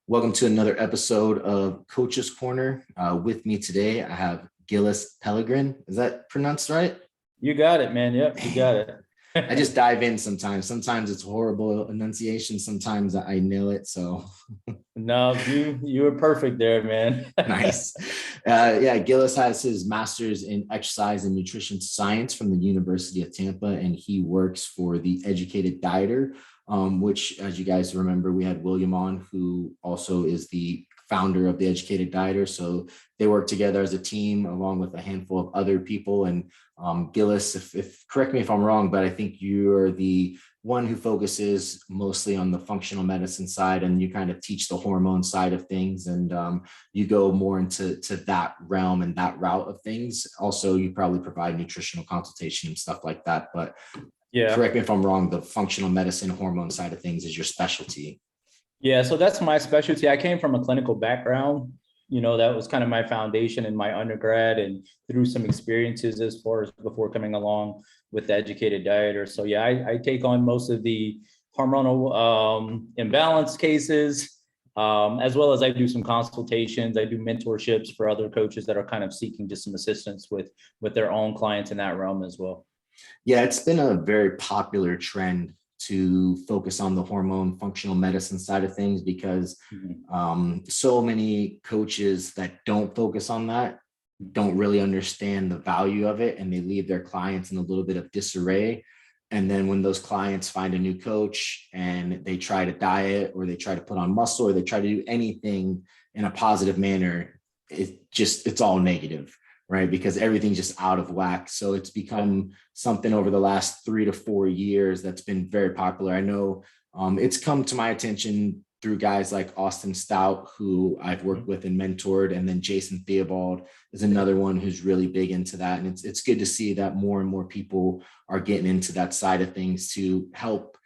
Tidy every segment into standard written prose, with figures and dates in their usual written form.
Welcome to another episode of Coach's Corner. With me today, I have Gillis Pellegrin. Is that pronounced right? You got it, man. Yep, you got it. I just dive in sometimes. Sometimes it's horrible enunciation. Sometimes I nail it. So No, you were perfect there, man. nice. Gillis has his master's in exercise and nutrition science from the University of Tampa, and he works for the Educated Dieter, which, as you guys remember, we had William on, who also is the founder of the Educated Dieter. So they work together as a team along with a handful of other people. And Gillis, if correct me if I'm wrong, but I think you're the one who focuses mostly on the functional medicine side, and you kind of teach the hormone side of things, and you go more into that realm and that route of things. Also, you probably provide nutritional consultation and stuff like that. But yeah, correct me if I'm wrong, the functional medicine hormone side of things is your specialty. Yeah, so that's my specialty. I came from a clinical background. That was kind of my foundation in my undergrad and through some experiences as far as before coming along with the Educated Dieter. So yeah, I take on most of the hormonal imbalance cases, as well as I do some consultations. I do mentorships for other coaches that are kind of seeking just some assistance with their own clients in that realm as well. Yeah, it's been a very popular trend to focus on the hormone functional medicine side of things because so many coaches that don't focus on that don't really understand the value of it, and they leave their clients in a little bit of disarray. And then when those clients find a new coach and they try to diet, or they try to put on muscle, or they try to do anything in a positive manner, it's all negative, right? Because everything's just out of whack. So it's become something over the last 3 to 4 years that's been very popular. I know it's come to my attention through guys like Austin Stout, who I've worked with and mentored, and then Jason Theobald is another one who's really big into that. And it's good to see that more and more people are getting into that side of things to help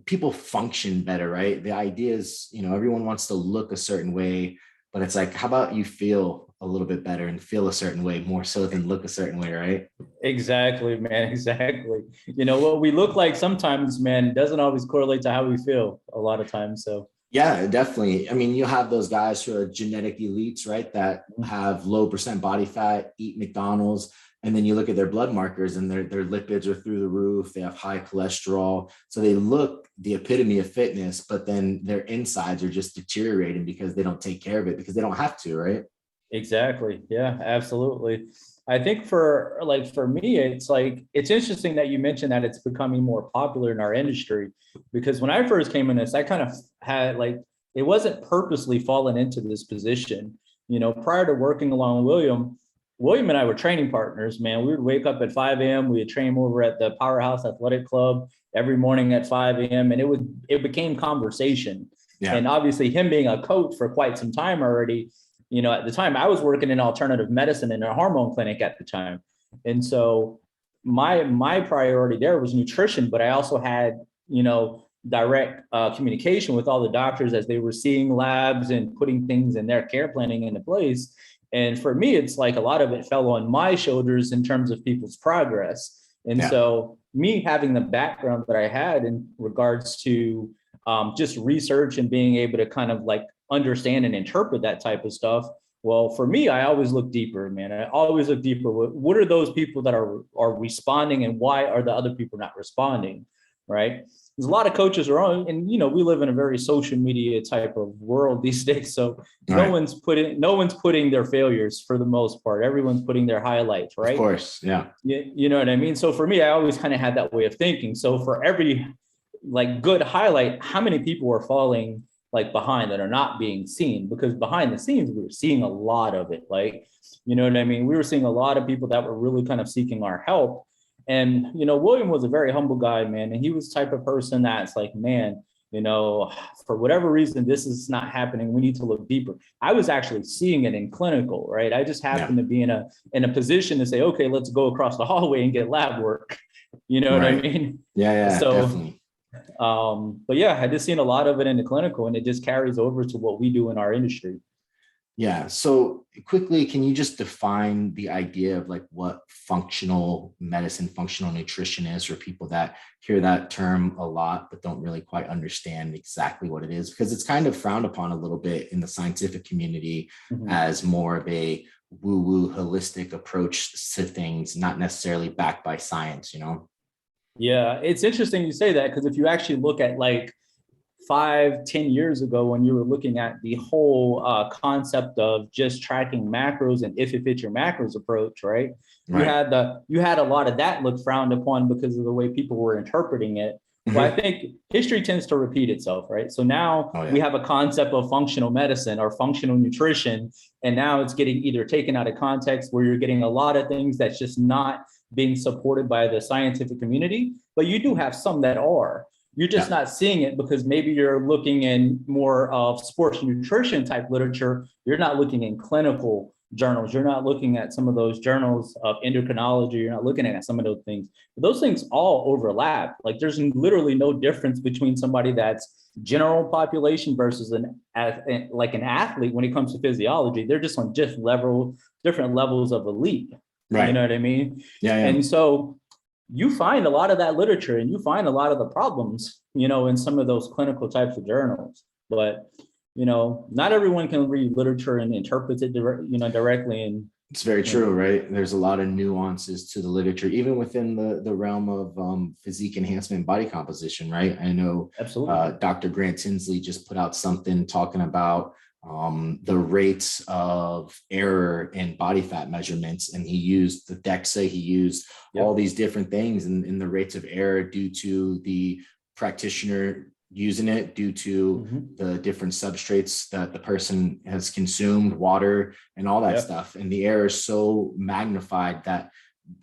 people function better, right? The idea is, everyone wants to look a certain way, but it's like, how about you feel a little bit better and feel a certain way more so than look a certain way, right? Exactly, man. Exactly. What we look like sometimes, man, doesn't always correlate to how we feel a lot of times. So yeah, definitely. I mean, you have those guys who are genetic elites, right? That have low percent body fat, eat McDonald's, and then you look at their blood markers and their lipids are through the roof. They have high cholesterol. So they look the epitome of fitness, but then their insides are just deteriorating because they don't take care of it, because they don't have to, right? Exactly. Yeah, absolutely. I think for me, it's interesting that you mentioned that it's becoming more popular in our industry, because when I first came in this, I kind of had it wasn't purposely falling into this position. Prior to working along William and I were training partners, man. We would wake up at 5 a.m. We would train over at the Powerhouse Athletic Club every morning at 5 a.m. And it became conversation. Yeah. And obviously him being a coach for quite some time already, at the time I was working in alternative medicine in a hormone clinic at the time. And so my priority there was nutrition, but I also had, direct communication with all the doctors as they were seeing labs and putting things in their care planning into place. And for me, it's like a lot of it fell on my shoulders in terms of people's progress. And so me having the background that I had in regards to just research and being able to kind of understand and interpret that type of stuff. Well, for me, I always look deeper, man. I always look deeper. What are those people that are responding, and why are the other people not responding, right? There's a lot of coaches around, and we live in a very social media type of world these days. So no one's putting their failures for the most part. Everyone's putting their highlights, right? Of course, yeah. You know what I mean? So for me, I always kind of had that way of thinking. So for every good highlight, how many people are falling behind that are not being seen? Because behind the scenes, we were seeing a lot of it. You know what I mean? We were seeing a lot of people that were really kind of seeking our help. And, William was a very humble guy, man. And he was the type of person that's like, man, for whatever reason, this is not happening. We need to look deeper. I was actually seeing it in clinical, right? I just happened to be in a position to say, okay, let's go across the hallway and get lab work. You know what I mean? Yeah, so, definitely. But yeah, I just seen a lot of it in the clinical, and it just carries over to what we do in our industry. Yeah. So quickly, can you just define the idea of like what functional medicine, functional nutrition is for people that hear that term a lot, but don't really quite understand exactly what it is? Because it's kind of frowned upon a little bit in the scientific community Mhm. as more of a woo-woo holistic approach to things, not necessarily backed by science, you know? Yeah, it's interesting you say that because if you actually look at like 5, 10 years ago, when you were looking at the whole concept of just tracking macros and if it fits your macros approach, right? Right. You had a lot of that look frowned upon because of the way people were interpreting it. Well, I Mhm. think history tends to repeat itself, right? So now Oh, we yeah. have a concept of functional medicine or functional nutrition, and now it's getting either taken out of context where you're getting a lot of things that's just not being supported by the scientific community, but you do have some that are. You're just Yeah. not seeing it because maybe you're looking in more of sports nutrition type literature. You're not looking in clinical journals. You're not looking at some of those journals of endocrinology. You're not looking at some of those things. But those things all overlap. Like there's literally no difference between somebody that's general population versus like an athlete when it comes to physiology. They're just on just different levels of elite. You Right. know what I mean? Yeah. Yeah. And so you find a lot of that literature and you find a lot of the problems, in some of those clinical types of journals. But, not everyone can read literature and interpret it, directly. And, It's very you know, true, right? There's a lot of nuances to the literature, even within the realm of physique enhancement and body composition, right? I know absolutely. Dr. Grant Tinsley just put out something talking about the rates of error in body fat measurements, and he used the DEXA, he used all Yep. these different things, and the rates of error due to the practitioner using it, due to Mm-hmm. the different substrates that the person has consumed, water, and all that Yep. stuff. And the error is so magnified that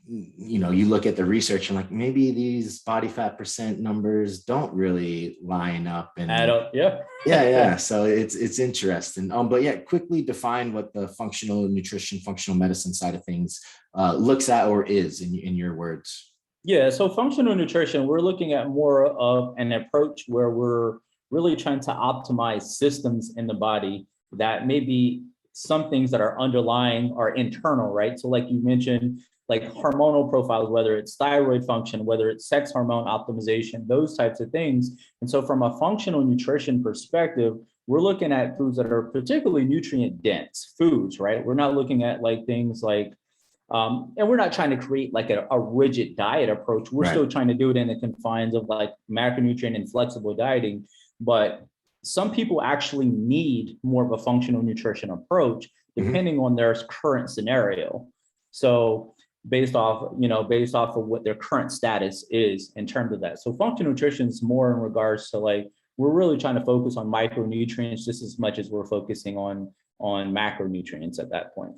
you look at the research and like maybe these body fat percent numbers don't really line up. Add And up. Yeah. yeah. So it's interesting. But yeah, quickly define what the functional nutrition, functional medicine side of things looks at or is in your words. Yeah, so functional nutrition, we're looking at more of an approach where we're really trying to optimize systems in the body that maybe some things that are underlying are internal, right? So, like you mentioned, like hormonal profiles, whether it's thyroid function, whether it's sex hormone optimization, those types of things. And so, from a functional nutrition perspective, we're looking at foods that are particularly nutrient dense foods, right? We're not looking at like things like and we're not trying to create like a rigid diet approach. We're Right. still trying to do it in the confines of like macronutrient and flexible dieting. But some people actually need more of a functional nutrition approach Mhm. depending on their current scenario. So based off of what their current status is in terms of that. So functional nutrition is more in regards to like we're really trying to focus on micronutrients just as much as we're focusing on macronutrients at that point.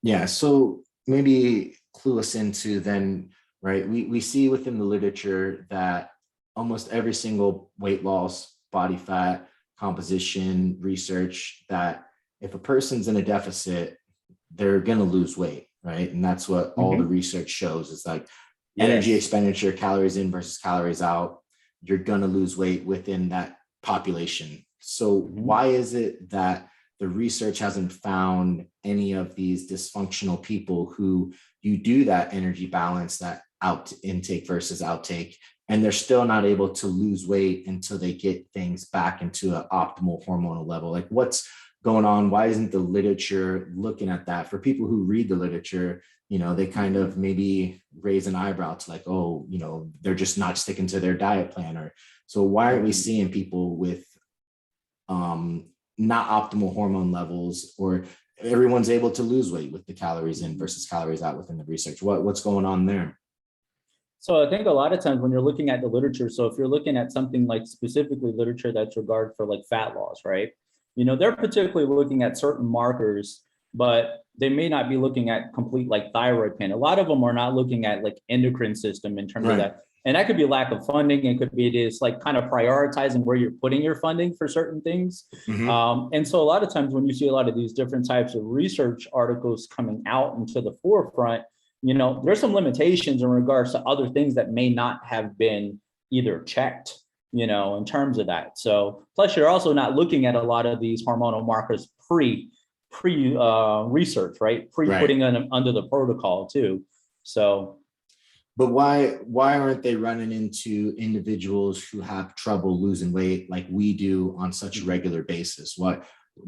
Yeah. So maybe clue us into then, right? We see within the literature that almost every single weight loss, body fat, composition research that if a person's in a deficit, they're going to lose weight, right? And that's what all the Mm-hmm. research shows. It's like energy Yes. expenditure, calories in versus calories out. You're going to lose weight within that population. So Mm-hmm. why is it that the research hasn't found any of these dysfunctional people who you do that energy balance, that out intake versus outtake, and they're still not able to lose weight until they get things back into an optimal hormonal level? Like what's going on? Why isn't the literature looking at that? For people who read the literature, they kind of maybe raise an eyebrow to like, oh, they're just not sticking to their diet plan. Or so why aren't we Mm-hmm. seeing people with um, not optimal hormone levels, or everyone's able to lose weight with the calories in versus calories out within the research? What's going on there? So I think a lot of times when you're looking at the literature, so if you're looking at something like specifically literature that's regard for like fat loss, right? They're particularly looking at certain markers, but they may not be looking at complete like thyroid pain. A lot of them are not looking at like endocrine system in terms of Right. that. And that could be lack of funding. It could be just like kind of prioritizing where you're putting your funding for certain things. Mm-hmm. And so a lot of times when you see a lot of these different types of research articles coming out into the forefront, there's some limitations in regards to other things that may not have been either checked, in terms of that. So plus you're also not looking at a lot of these hormonal markers pre research, right? Right. Putting them under the protocol too. So. But why aren't they running into individuals who have trouble losing weight like we do on such a regular basis?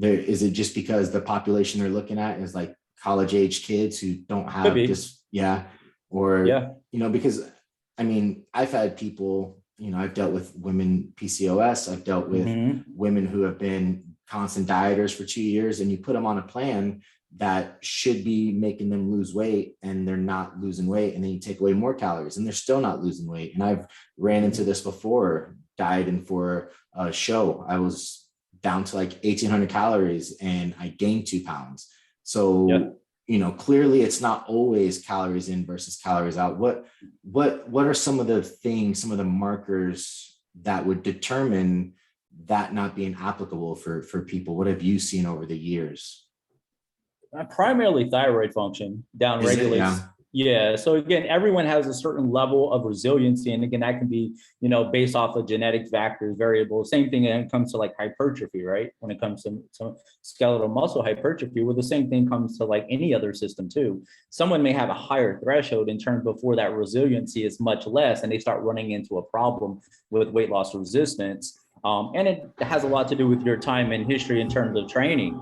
Is it just because the population they're looking at is like college age kids who don't have this? Yeah. Or, because I mean, I've had people, I've dealt with women PCOS. I've dealt with women who have been constant dieters for 2 years, and you put them on a plan that should be making them lose weight and they're not losing weight. And then you take away more calories and they're still not losing weight. And I've ran into this before, dieting for a show. I was down to like 1,800 calories and I gained 2 pounds. So, clearly it's not always calories in versus calories out. What are some of the things, some of the markers that would determine that not being applicable for people? What have you seen over the years? Primarily thyroid function down regulates. Yeah. So again, everyone has a certain level of resiliency. And again, that can be, based off of genetic factors, variables. Same thing when it comes to like hypertrophy, right? When it comes to some skeletal muscle hypertrophy, well, the same thing comes to like any other system too. Someone may have a higher threshold in terms before that resiliency is much less, and they start running into a problem with weight loss resistance. And it has a lot to do with your time and history in terms of training,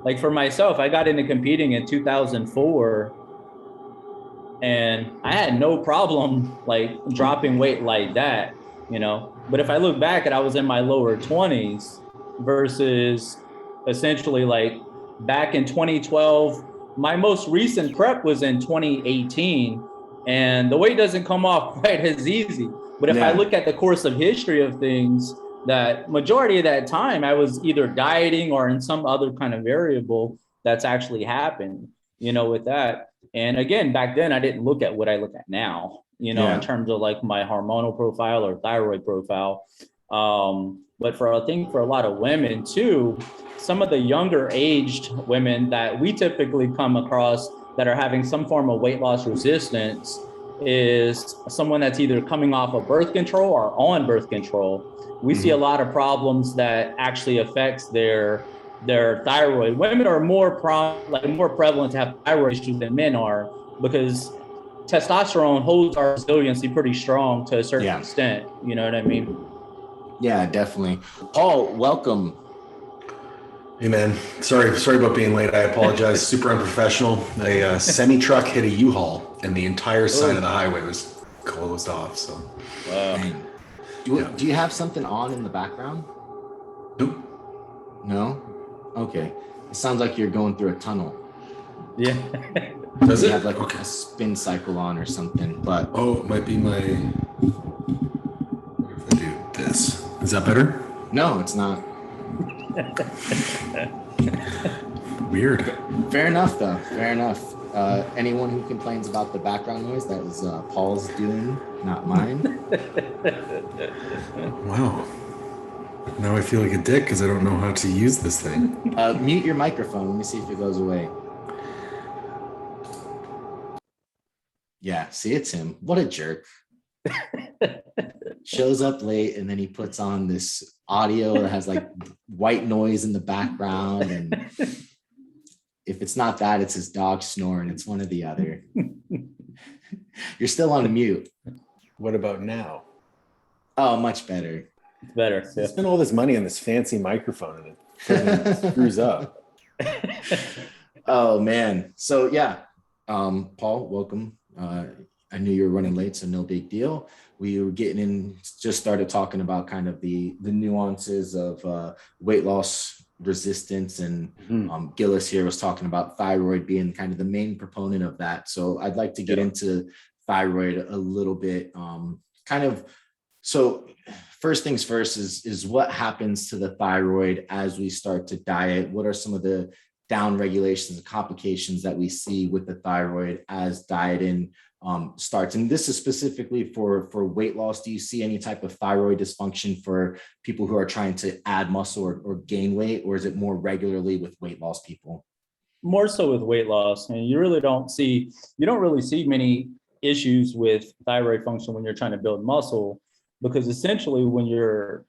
Like for myself, I got into competing in 2004 and I had no problem like dropping weight like that, But if I look back and I was in my lower 20s versus essentially like back in 2012, my most recent prep was in 2018 and the weight doesn't come off quite as easy. But if I look at the course of history of things, that majority of that time I was either dieting or in some other kind of variable that's actually happened, with that. And again, back then I didn't look at what I look at now, in terms of like my hormonal profile or thyroid profile. But I think for a lot of women too, some of the younger aged women that we typically come across that are having some form of weight loss resistance is someone that's either coming off of birth control or on birth control. We see a lot of problems that actually affects their thyroid. Women are more prevalent to have thyroid issues than men are because testosterone holds our resiliency pretty strong to a certain extent. You know what I mean? Yeah, definitely. Paul, welcome. Hey man, sorry about being late. I apologize. Super unprofessional. A semi truck hit a U-Haul and the entire side of the highway was closed off. So, do you have something on in the background? Nope. No? Okay. It sounds like you're going through a tunnel. Yeah. Does it have like a spin cycle on or something? But it might be my. What if I do this? Is that better? No, it's not. Weird. Fair enough, though. Fair enough. Anyone who complains about the background noise, that is Paul's doing, not mine. Wow. Now I feel like a dick because I don't know how to use this thing. Mute your microphone. Let me see if it goes away. Yeah, see, it's him. What a jerk. Shows up late and then he puts on this audio that has like white noise in the background. And if it's not that, it's his dog snoring. It's one or the other. You're still on mute. What about now? Oh, much better. It's better. I spent all this money on this fancy microphone and it screws up. Oh man. So yeah. Paul, welcome. I knew you were running late, so no big deal. We were just started talking about kind of the nuances of weight loss resistance, and Gillis here was talking about thyroid being kind of the main proponent of that. So I'd like to get into thyroid a little bit. So first things first is what happens to the thyroid as we start to diet? What are some of the down regulations and complications that we see with the thyroid as dieting starts? And this is specifically for weight loss. Do you see any type of thyroid dysfunction for people who are trying to add muscle or gain weight, or is it more regularly with weight loss people? More so with weight loss. I mean, you don't really see many issues with thyroid function when you're trying to build muscle, because essentially when you're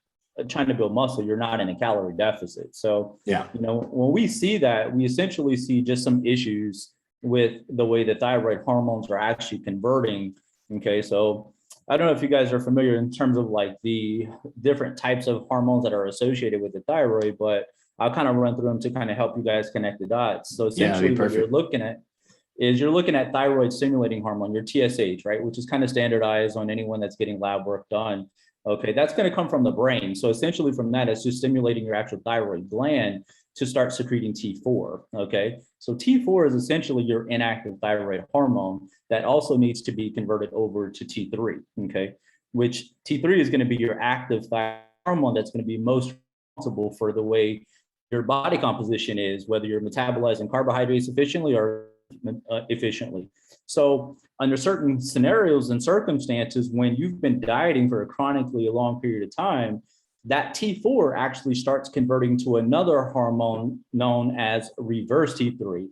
trying to build muscle, you're not in a calorie deficit. So, Yeah. when we see that, we essentially see just some issues with the way the thyroid hormones are actually converting. Okay. So I don't know if you guys are familiar in terms of like the different types of hormones that are associated with the thyroid, but I'll kind of run through them to kind of help you guys connect the dots. So essentially what you're looking at thyroid stimulating hormone, your TSH, right? Which is kind of standardized on anyone that's getting lab work done. Okay, that's going to come from the brain. So essentially from that, it's just stimulating your actual thyroid gland to start secreting T4. Okay, so T4 is essentially your inactive thyroid hormone that also needs to be converted over to T3. Okay, which T3 is going to be your active thyroid hormone that's going to be most responsible for the way your body composition is, whether you're metabolizing carbohydrates efficiently or efficiently. So under certain scenarios and circumstances, when you've been dieting for a chronically long period of time, that T4 actually starts converting to another hormone known as reverse T3,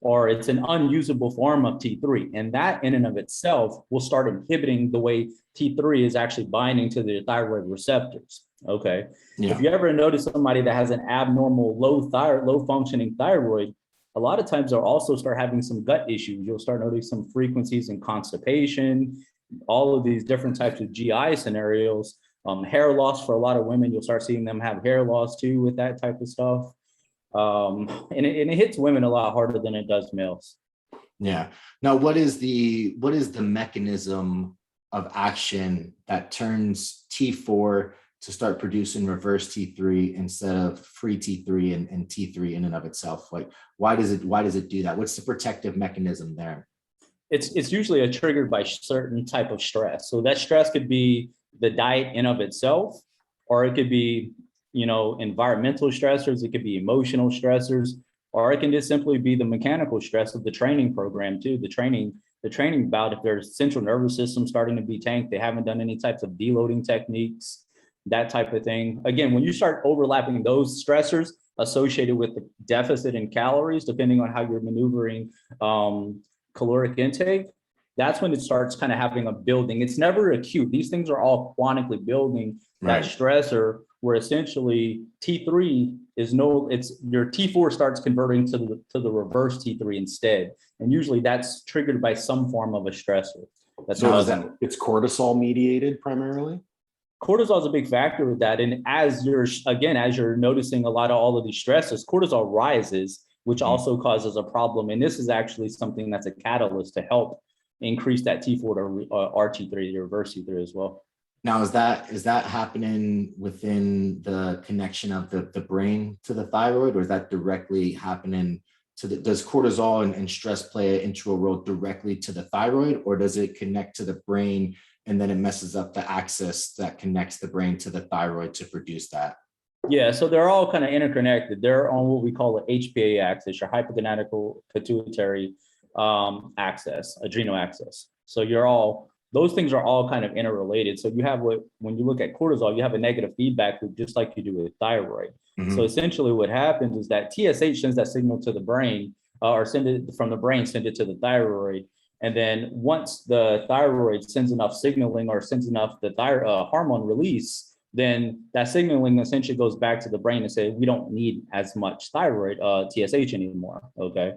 or it's an unusable form of T3. And that in and of itself will start inhibiting the way T3 is actually binding to the thyroid receptors. Okay. Yeah. If you ever notice somebody that has an abnormal low functioning thyroid, a lot of times they'll also start having some gut issues. You'll start noticing some frequencies in constipation, all of these different types of GI scenarios. Hair loss for a lot of women, you'll start seeing them have hair loss too with that type of stuff. And it hits women a lot harder than it does males. Yeah. Now, what is the mechanism of action that turns T4 to start producing reverse T3 instead of free T3 and T3 in and of itself? Like, why does it do that? What's the protective mechanism there? It's usually triggered by certain type of stress. So that stress could be the diet in of itself, or it could be, environmental stressors. It could be emotional stressors, or it can just simply be the mechanical stress of the training program too. The training bout, if their central nervous system starting to be tanked, they haven't done any types of deloading techniques, that type of thing. Again, when you start overlapping those stressors associated with the deficit in calories, depending on how you're maneuvering caloric intake, that's when it starts kind of having a building. It's never acute. These things are all chronically building that stressor, where essentially T3 is your T4 starts converting to the reverse T3 instead. And usually that's triggered by some form of a stressor. It's cortisol mediated primarily? Cortisol is a big factor with that. And as you're noticing a lot of all of these stresses, cortisol rises, which also causes a problem. And this is actually something that's a catalyst to help increase that T4 to RT3, the reverse T3 as well. Now, is that happening within the connection of the brain to the thyroid, or is that directly happening does cortisol and stress play an integral role directly to the thyroid, or does it connect to the brain and then it messes up the axis that connects the brain to the thyroid to produce that? Yeah, so they're all kind of interconnected. They're on what we call the HPA axis, your hypogonadal pituitary axis, adrenal axis. So those things are all kind of interrelated. So you have when you look at cortisol, you have a negative feedback loop, just like you do with thyroid. Mm-hmm. So essentially what happens is that TSH sends that signal to the brain, or send it from the brain, send it to the thyroid. And then once the thyroid sends enough signaling or sends enough the hormone release, then that signaling essentially goes back to the brain and say, we don't need as much thyroid TSH anymore. Okay.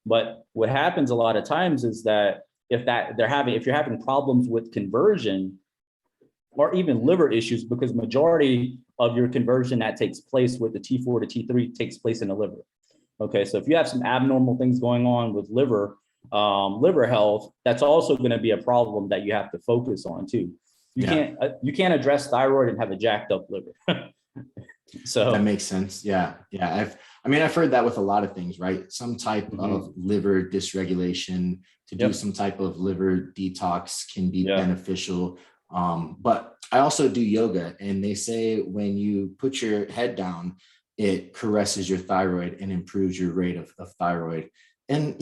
But what happens a lot of times is that if you're having problems with conversion or even liver issues, because majority of your conversion that takes place with the T4 to T3 takes place in the liver. Okay. So if you have some abnormal things going on with liver health, that's also going to be a problem that you have to focus on too. You can't address thyroid and have a jacked up liver. So that makes sense. Yeah. I've heard that with a lot of things, right? Some type of liver dysregulation to do some type of liver detox can be beneficial. But I also do yoga, and they say when you put your head down, it caresses your thyroid and improves your rate of thyroid. And,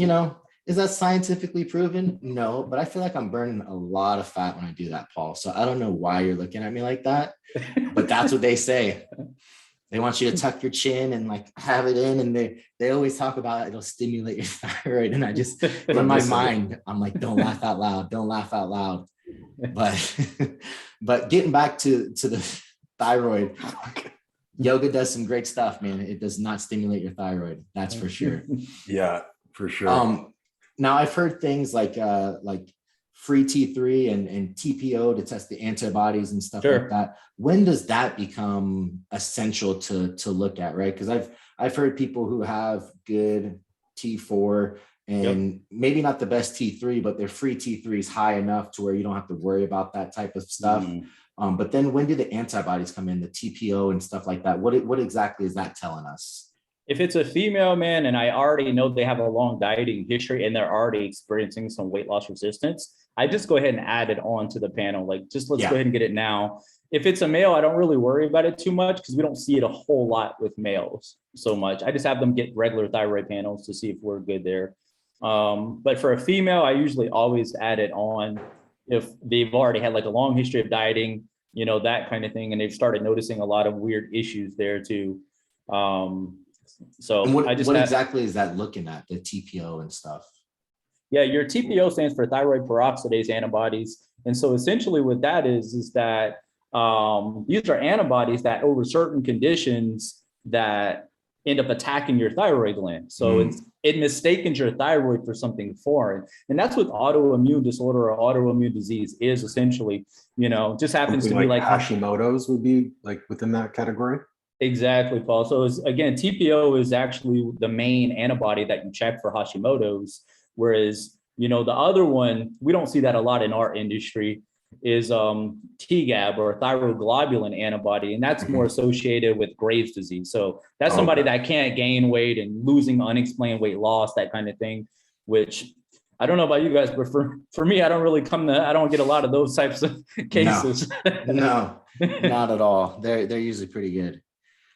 is that scientifically proven? No, but I feel like I'm burning a lot of fat when I do that, Paul. So I don't know why you're looking at me like that, but that's what they say. They want you to tuck your chin and like have it in, and they always talk about it'll stimulate your thyroid. And I just, in my mind, I'm like, don't laugh out loud. But getting back to thyroid. Yoga does some great stuff, man. It does not stimulate your thyroid. That's for sure. Yeah, for sure. Now I've heard things like free T3 and TPO to test the antibodies and stuff like that. When does that become essential to look at, right? Because I've heard people who have good T4 and maybe not the best T3, but their free T3 is high enough to where you don't have to worry about that type of stuff. But then when do the antibodies come in, the TPO and stuff like that? What exactly is that telling us? If it's a female, man, and I already know they have a long dieting history and they're already experiencing some weight loss resistance, I just go ahead and add it on to the panel. Like, just let's go ahead and get it now. If it's a male, I don't really worry about it too much because we don't see it a whole lot with males so much. I just have them get regular thyroid panels to see if we're good there. But for a female, I usually always add it on if they've already had like a long history of dieting, you know, that kind of thing. And they've started noticing a lot of weird issues there too. So and what exactly is that looking at, the TPO and stuff? Yeah, your TPO stands for thyroid peroxidase antibodies. And so essentially what that is that these are antibodies that over certain conditions that end up attacking your thyroid gland. So it mistakes your thyroid for something foreign. And that's what autoimmune disorder or autoimmune disease is essentially, you know, just happens something to be like Hashimoto's would be like within that category. Exactly, Paul. So again, TPO is actually the main antibody that you check for Hashimoto's, whereas, you know, the other one, we don't see that a lot in our industry, is TGAB or thyroid globulin antibody, and that's more associated with Graves' disease. So that's somebody that can't gain weight and losing unexplained weight loss, that kind of thing, which I don't know about you guys, but for me, I don't get a lot of those types of cases. No, not at all. They're usually pretty good.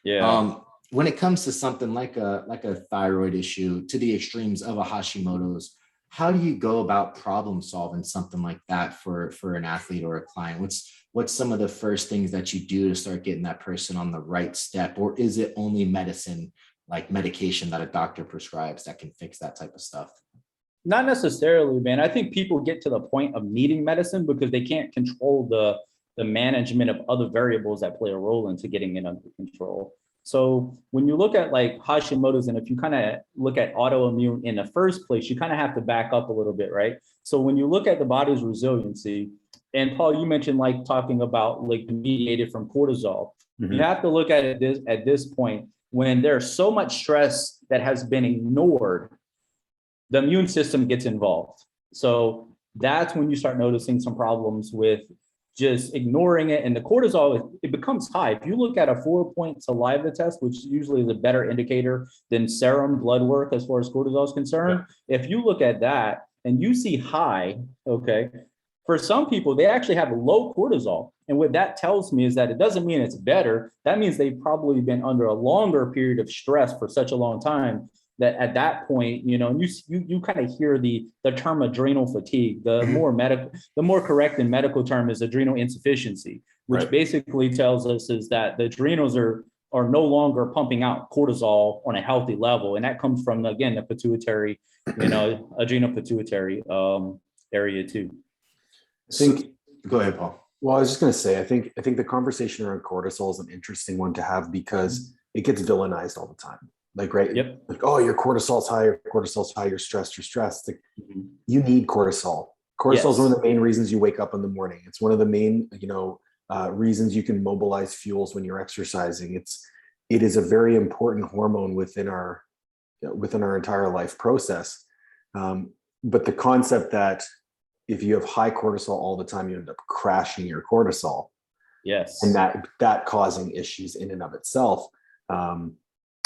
Yeah. When it comes to something like a thyroid issue to the extremes of a Hashimoto's, how do you go about problem solving something like that for an athlete or a client? What's some of the first things that you do to start getting that person on the right step? Or is it only medicine, like medication that a doctor prescribes, that can fix that type of stuff? Not necessarily, man. I think people get to the point of needing medicine because they can't control the management of other variables that play a role into getting it under control. So when you look at like Hashimoto's, and if you kind of look at autoimmune in the first place, you kind of have to back up a little bit, right? So when you look at the body's resiliency, and Paul, you mentioned like talking about like mediated from cortisol. You have to look at it at this point when there's so much stress that has been ignored, the immune system gets involved. So that's when you start noticing some problems with just ignoring it, and the cortisol, it becomes high. If you look at a 4-point saliva test, which usually is a better indicator than serum blood work as far as cortisol is concerned, if you look at that and you see high, okay, for some people, they actually have low cortisol. And what that tells me is that it doesn't mean it's better. That means they've probably been under a longer period of stress for such a long time that at that point, you know, you kind of hear the term adrenal fatigue. The more correct and medical term is adrenal insufficiency, which basically tells us is that the adrenals are no longer pumping out cortisol on a healthy level, and that comes from, again, the pituitary, you know, adrenal pituitary area too. Go ahead, Paul. Well, I was just going to say, I think the conversation around cortisol is an interesting one to have because it gets villainized all the time. Like, right. Like, oh, your cortisol's high, you're stressed. Like, you need cortisol. Cortisol is one of the main reasons you wake up in the morning. It's one of the main, you know, reasons you can mobilize fuels when you're exercising. It is a very important hormone within our entire life process. But the concept that if you have high cortisol all the time, you end up crashing your cortisol. Yes. And that causing issues in and of itself.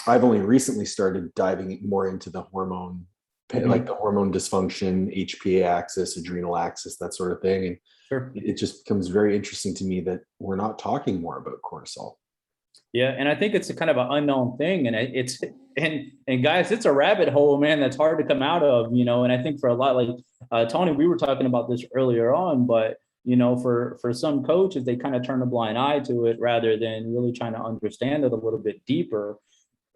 I've only recently started diving more into the hormone, like the hormone dysfunction, HPA axis, adrenal axis, that sort of thing. And it just becomes very interesting to me that we're not talking more about cortisol. Yeah, and I think it's a kind of an unknown thing, and and guys, it's a rabbit hole, man, that's hard to come out of, you know. And I think for a lot, like Tony, we were talking about this earlier on, but you know, for some coaches, they kind of turn a blind eye to it rather than really trying to understand it a little bit deeper.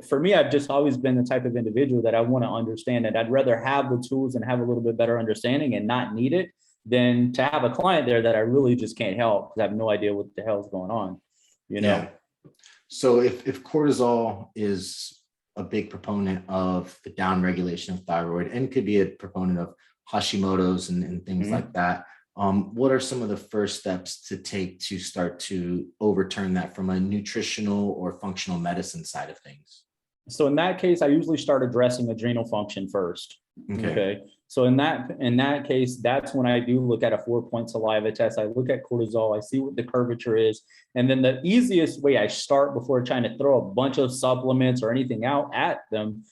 For me, I've just always been the type of individual that I want to understand it. I'd rather have the tools and have a little bit better understanding and not need it than to have a client there that I really just can't help because I have no idea what the hell is going on. you know? Yeah. So if cortisol is a big proponent of the downregulation of thyroid and could be a proponent of Hashimoto's and things like that, what are some of the first steps to take to start to overturn that from a nutritional or functional medicine side of things? So in that case, I usually start addressing adrenal function first. Okay. So in that case, that's when I do look at a 4-point saliva test. I look at cortisol, I see what the curvature is. And then the easiest way I start before trying to throw a bunch of supplements or anything out at them,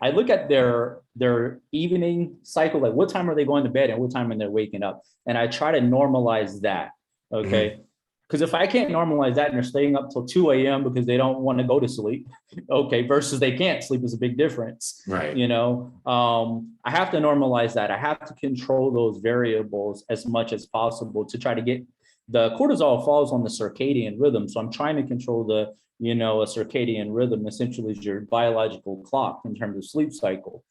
I look at their evening cycle, like what time are they going to bed and what time are they waking up? And I try to normalize that. Okay. Because if I can't normalize that and they're staying up till 2 a.m. because they don't want to go to sleep, okay, versus they can't sleep is a big difference. Right. You know, I have to normalize that. I have to control those variables as much as possible to try to get the cortisol falls on the circadian rhythm. So I'm trying to control a circadian rhythm essentially is your biological clock in terms of sleep cycle.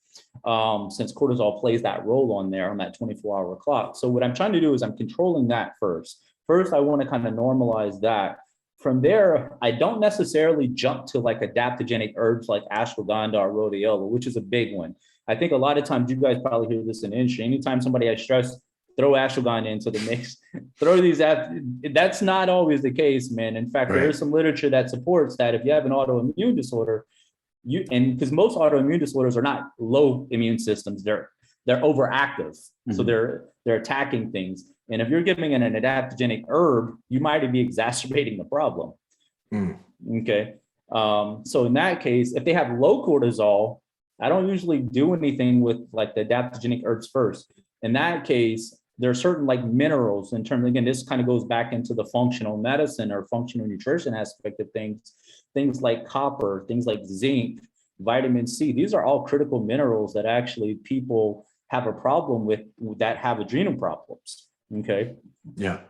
Since cortisol plays that role on there on that 24-hour clock. So what I'm trying to do is I'm controlling that first. First, I want to kind of normalize that. From there, I don't necessarily jump to like adaptogenic herbs like ashwagandha or rhodiola, which is a big one. I think a lot of times you guys probably hear this in the industry. Anytime somebody has stress, throw ashwagandha into the mix. Throw these that's not always the case, man. In fact, there is some literature that supports that if you have an autoimmune disorder, because most autoimmune disorders are not low immune systems, they're overactive. So they're attacking things. And if you're giving an adaptogenic herb, you might be exacerbating the problem. Okay. So in that case, if they have low cortisol, I don't usually do anything with like the adaptogenic herbs first. In that case, there are certain like minerals in terms, again, this kind of goes back into the functional medicine or functional nutrition aspect of things like copper, things like zinc, vitamin C. These are all critical minerals that actually people have a problem with that have adrenal problems. Okay. Yeah.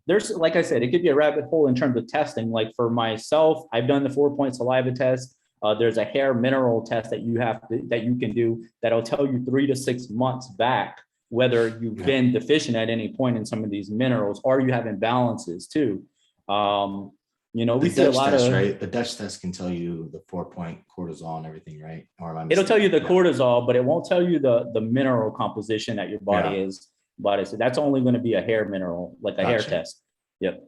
There's, like I said, it could be a rabbit hole in terms of testing. Like for myself, I've done the 4-point saliva test. There's a hair mineral test that you can do that'll tell you 3 to 6 months back whether you've been deficient at any point in some of these minerals or you have imbalances too. We see a lot of, right? The Dutch test can tell you the 4-point cortisol and everything, right? Or it'll tell you the cortisol, but it won't tell you the mineral composition that your body is. So that's only going to be a hair mineral, like a hair test. Yep.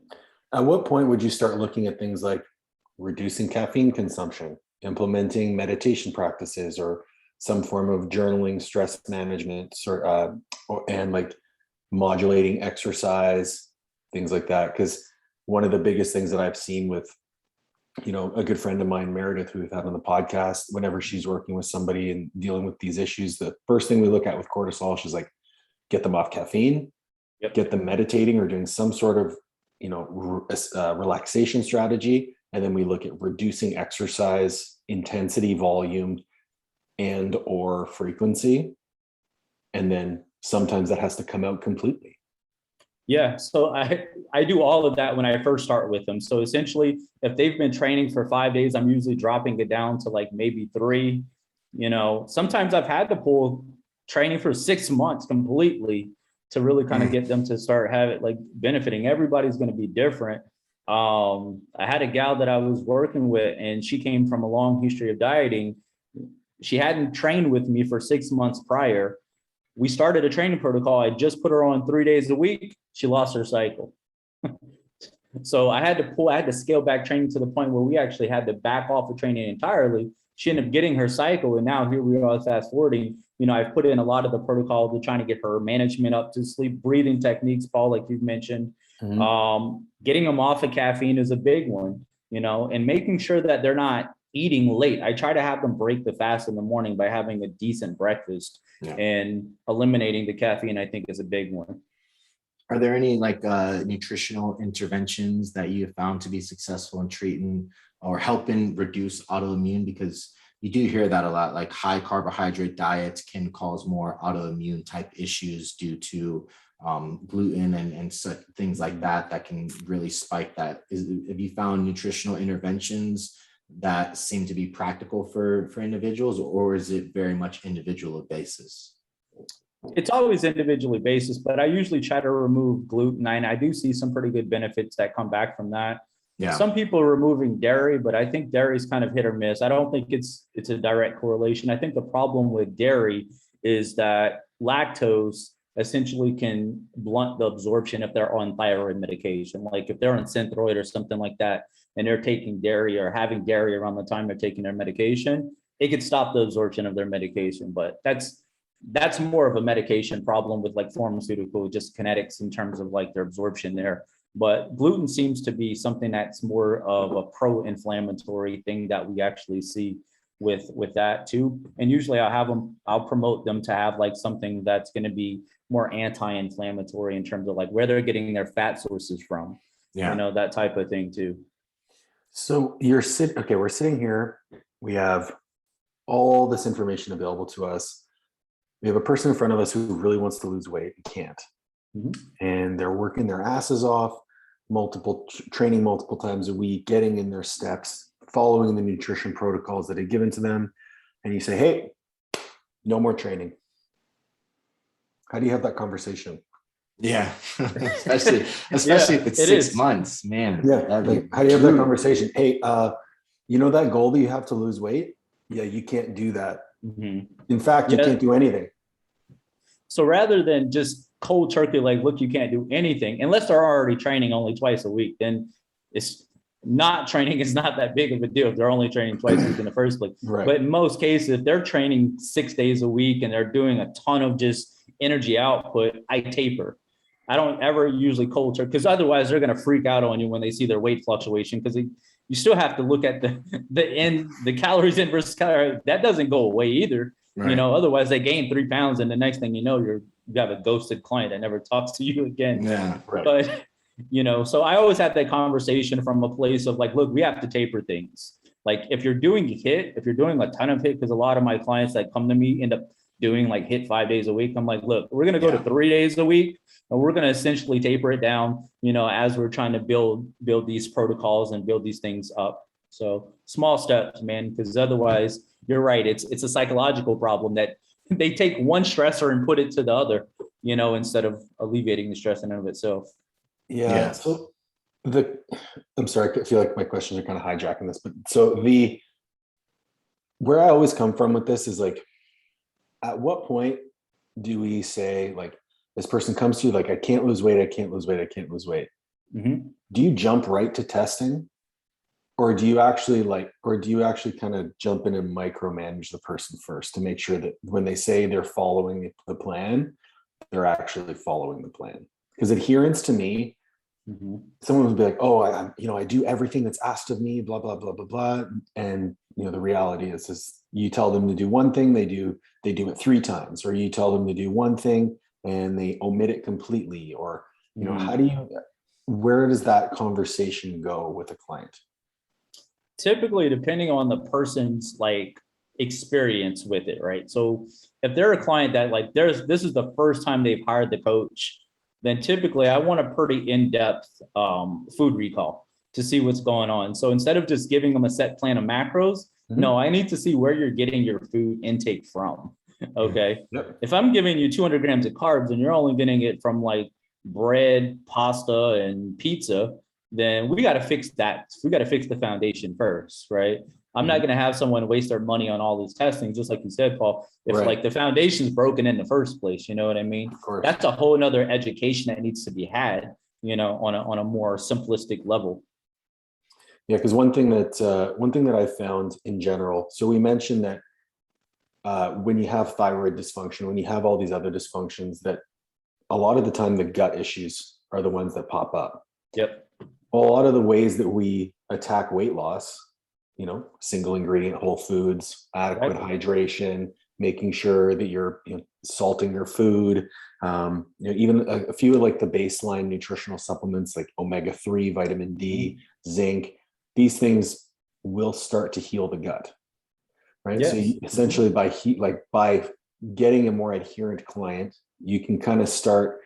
At what point would you start looking at things like reducing caffeine consumption, implementing meditation practices, or some form of journaling, stress management, and like modulating exercise, things like that? Because one of the biggest things that I've seen with, a good friend of mine, Meredith, who we've had on the podcast, whenever she's working with somebody and dealing with these issues, the first thing we look at with cortisol, she's like, get them off caffeine, get them meditating or doing some sort of, relaxation strategy. And then we look at reducing exercise intensity, volume, and or frequency. And then sometimes that has to come out completely. Yeah. So I do all of that when I first start with them. So essentially, if they've been training for 5 days, I'm usually dropping it down to like maybe 3. Sometimes I've had to pull training for 6 months completely to really kind of get them to start having like benefiting. Everybody's going to be different. I had a gal that I was working with and she came from a long history of dieting. She hadn't trained with me for 6 months prior. We started a training protocol. I just put her on 3 days a week. She lost her cycle. So I had to scale back training to the point where we actually had to back off of training entirely. She ended up getting her cycle. And now here we are fast forwarding. I've put in a lot of the protocols to trying to get her management up to sleep, breathing techniques, Paul, like you've mentioned. Getting them off of caffeine is a big one, and making sure that they're not eating late. I try to have them break the fast in the morning by having a decent breakfast and eliminating the caffeine, I think, is a big one. Are there any like nutritional interventions that you have found to be successful in treating or helping reduce autoimmune? Because you do hear that a lot, like high carbohydrate diets can cause more autoimmune type issues due to gluten and things like that can really spike that. Have you found nutritional interventions that seem to be practical for individuals, or is it very much individual basis? It's always individually basis, but I usually try to remove gluten. And I do see some pretty good benefits that come back from that. Yeah. Some people are removing dairy, but I think dairy is kind of hit or miss. I don't think it's a direct correlation. I think the problem with dairy is that lactose essentially can blunt the absorption if they're on thyroid medication. Like if they're on Synthroid or something like that, and they're taking dairy or having dairy around the time they're taking their medication, it could stop the absorption of their medication. But that's more of a medication problem with like pharmaceutical, just kinetics in terms of like their absorption there. But gluten seems to be something that's more of a pro-inflammatory thing that we actually see with that too. And usually I'll promote them to have like something that's going to be more anti-inflammatory in terms of like where they're getting their fat sources from, that type of thing too. So we're sitting here, we have all this information available to us. We have a person in front of us who really wants to lose weight and can't. And they're working their asses off, training multiple times a week, getting in their steps, following the nutrition protocols that are given to them. And you say, hey, no more training. How do you have that conversation? Yeah, especially if it's 6 months, man. Yeah, like, how do you have that conversation? Hey, you know that goal that you have to lose weight? Yeah, you can't do that. In fact, you can't do anything. So rather than just cold turkey, like, look, you can't do anything unless they're already training only twice a week, then it's not training is not that big of a deal if they're only training twice a week in the first place. Right. But in most cases, if they're training 6 days a week and they're doing a ton of just energy output, I taper. I don't ever usually cold turkey because otherwise they're going to freak out on you when they see their weight fluctuation, because you still have to look at the calories in versus calories. That doesn't go away either. Right. Otherwise they gain 3 pounds and the next thing you know, you have a ghosted client that never talks to you again. Yeah. Right. But, so I always had that conversation from a place of like, look, we have to taper things. Like if you're doing a ton of HIIT, because a lot of my clients that come to me end up doing like HIIT 5 days a week. I'm like, look, we're going to go to 3 days a week and we're going to essentially taper it down, as we're trying to build these protocols and build these things up. So small steps, man, because otherwise you're right. It's a psychological problem that they take one stressor and put it to the other, instead of alleviating the stress in and of itself. Yeah. So I'm sorry, I feel like my questions are kind of hijacking this, but so where I always come from with this is like, at what point do we say like, this person comes to you like, I can't lose weight, I can't lose weight, I can't lose weight. Mm-hmm. Do you jump right to testing? Or do you actually kind of jump in and micromanage the person first to make sure that when they say they're following the plan, they're actually following the plan? Because adherence to me, someone would be like, oh, I do everything that's asked of me, blah, blah, blah, blah, blah. And, the reality is you tell them to do one thing, they do it 3 times, or you tell them to do one thing and they omit it completely. Or, where does that conversation go with a client? Typically, depending on the person's like experience with it, right? So if they're a client that like this is the first time they've hired the coach, then typically I want a pretty in-depth food recall to see what's going on. So instead of just giving them a set plan of macros, no, I need to see where you're getting your food intake from. Okay. Yep. If I'm giving you 200 grams of carbs and you're only getting it from like bread, pasta, and pizza, then we got to fix that. We got to fix the foundation first, right? I'm not going to have someone waste their money on all this testing, just like you said, Paul, if like the foundation's broken in the first place, you know what I mean? Of course. That's a whole nother education that needs to be had, on a more simplistic level. Yeah, because one thing that I found in general, so we mentioned that when you have thyroid dysfunction, when you have all these other dysfunctions, that a lot of the time the gut issues are the ones that pop up. Yep. A lot of the ways that we attack weight loss, single ingredient whole foods, adequate hydration, making sure that you're salting your food, even a few of like the baseline nutritional supplements like omega-3, vitamin D, zinc, these things will start to heal the gut, right? Yes. So essentially by getting a more adherent client, you can kind of start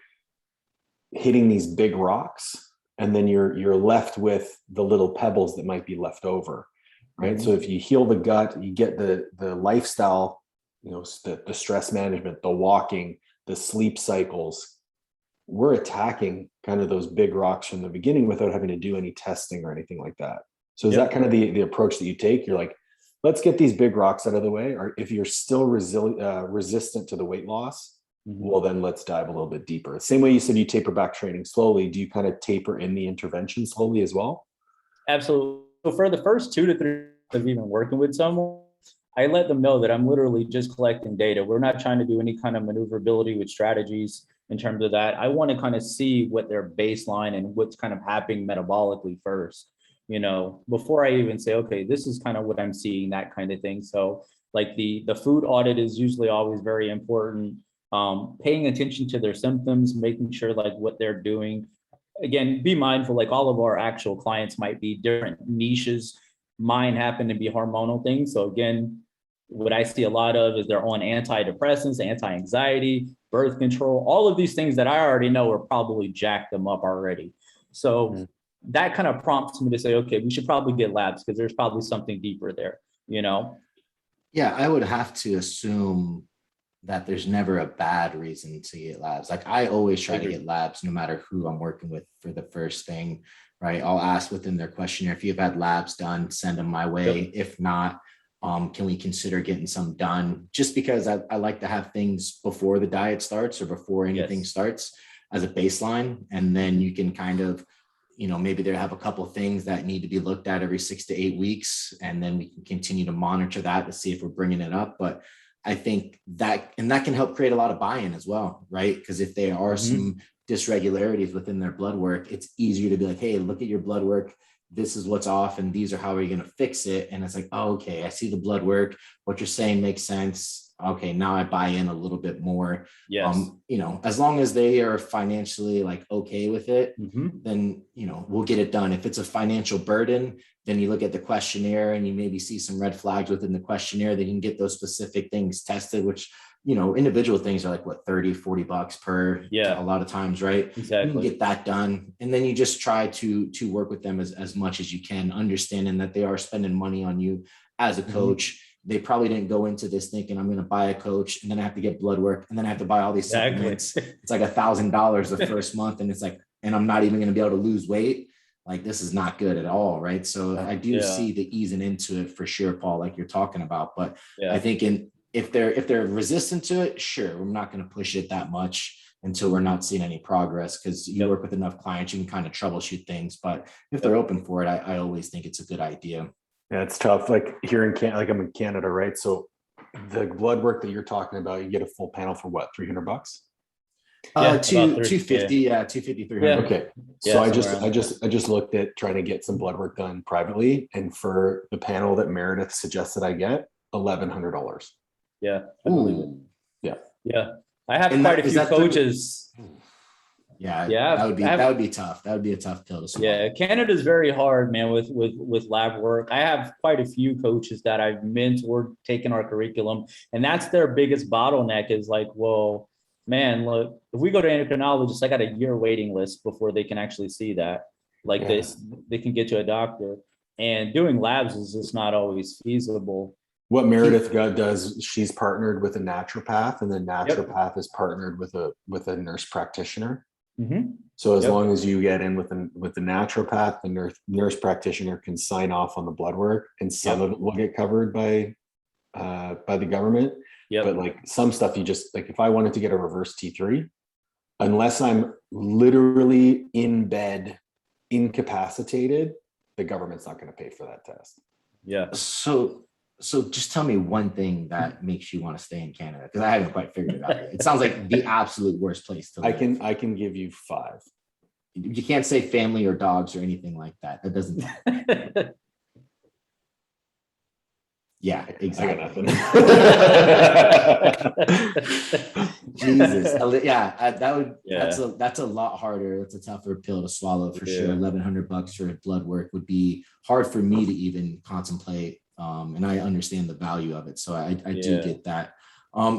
hitting these big rocks, and then you're left with the little pebbles that might be left over, right? So if you heal the gut, you get the lifestyle, the stress management, the walking, the sleep cycles, we're attacking kind of those big rocks from the beginning without having to do any testing or anything like that. So is that kind of the approach that you take? You're like, let's get these big rocks out of the way. Or if you're still resistant to the weight loss, well, then let's dive a little bit deeper. Same way you said you taper back training slowly. Do you kind of taper in the intervention slowly as well? Absolutely. So for the first 2 to 3 months of even working with someone, I let them know that I'm literally just collecting data. We're not trying to do any kind of maneuverability with strategies in terms of that. I want to kind of see what their baseline and what's kind of happening metabolically first, before I even say, okay, this is kind of what I'm seeing, that kind of thing. So like the food audit is usually always very important. Paying attention to their symptoms, making sure like what they're doing. Again, be mindful, like all of our actual clients might be different niches. Mine happen to be hormonal things. So again, what I see a lot of is they're on antidepressants, anti-anxiety, birth control, all of these things that I already know are probably jacked them up already. So that kind of prompts me to say, okay, we should probably get labs because there's probably something deeper there, Yeah, I would have to assume that there's never a bad reason to get labs. Like I always try to get labs no matter who I'm working with for the first thing, right? I'll ask within their questionnaire, if you've had labs done, send them my way. If not, can we consider getting some done? Just because I like to have things before the diet starts or before anything starts as a baseline. And then you can kind of, maybe they have a couple of things that need to be looked at every 6 to 8 weeks. And then we can continue to monitor that to see if we're bringing it up. But I think that can help create a lot of buy-in as well, right? Because if there are some dysregularities within their blood work, it's easier to be like, hey, look at your blood work. This is what's off and these are how we're going to fix it. And it's like, oh, okay, I see the blood work. What you're saying makes sense. Okay, now I buy in a little bit more. Yes. As long as they are financially like okay with it, then, we'll get it done. If it's a financial burden, then you look at the questionnaire and you maybe see some red flags within the questionnaire, then you can get those specific things tested, which, individual things are like what, $30-$40 per a lot of times, right? Exactly. You can get that done. And then you just try to work with them as much as you can, understanding that they are spending money on you as a coach. They probably didn't go into this thinking I'm going to buy a coach and then I have to get blood work and then I have to buy all these supplements. It's like $1,000 the first month. And it's like, and I'm not even going to be able to lose weight. Like this is not good at all. Right. So I do see the easing into it for sure, Paul, like you're talking about, but I think if they're resistant to it, sure, we're not going to push it that much until we're not seeing any progress. Cause you work with enough clients, you can kind of troubleshoot things, but if they're open for it, I always think it's a good idea. Yeah, it's tough. Like here in Canada, like I'm in Canada, right? So the blood work that you're talking about, you get a full panel for what, $300? 250, 250, 300. Okay. So I just looked at trying to get some blood work done privately. And for the panel that Meredith suggested I get, $1,100. Yeah. I believe it. Yeah. Yeah. I have quite a few coaches. Yeah, that would be tough. That would be a tough pill to swallow. Yeah, Canada's very hard, man, with lab work. I have quite a few coaches that I've mentored, taken our curriculum, and that's their biggest bottleneck is like, well, man, look, if we go to endocrinologists, I got a year waiting list before they can actually see that. Like this, they can get to a doctor, and doing labs is just not always feasible. What Meredith does, she's partnered with a naturopath, and the naturopath is partnered with a nurse practitioner. So as long as you get in with the naturopath, the nurse practitioner can sign off on the blood work, and some of it will get covered by the government. But like some stuff, you just like, if I wanted to get a reverse T3, unless I'm literally in bed, incapacitated, the government's not going to pay for that test. Yeah. So just tell me one thing that makes you want to stay in Canada, because I haven't quite figured it out yet. It sounds like the absolute worst place to live. I can give you 5. You can't say family or dogs or anything like that. That doesn't. Yeah, exactly. Jesus. Yeah, that would. Yeah. That's a lot harder. That's a tougher pill to swallow for sure. $1,100 for blood work would be hard for me to even contemplate. And I understand the value of it. So I do get that.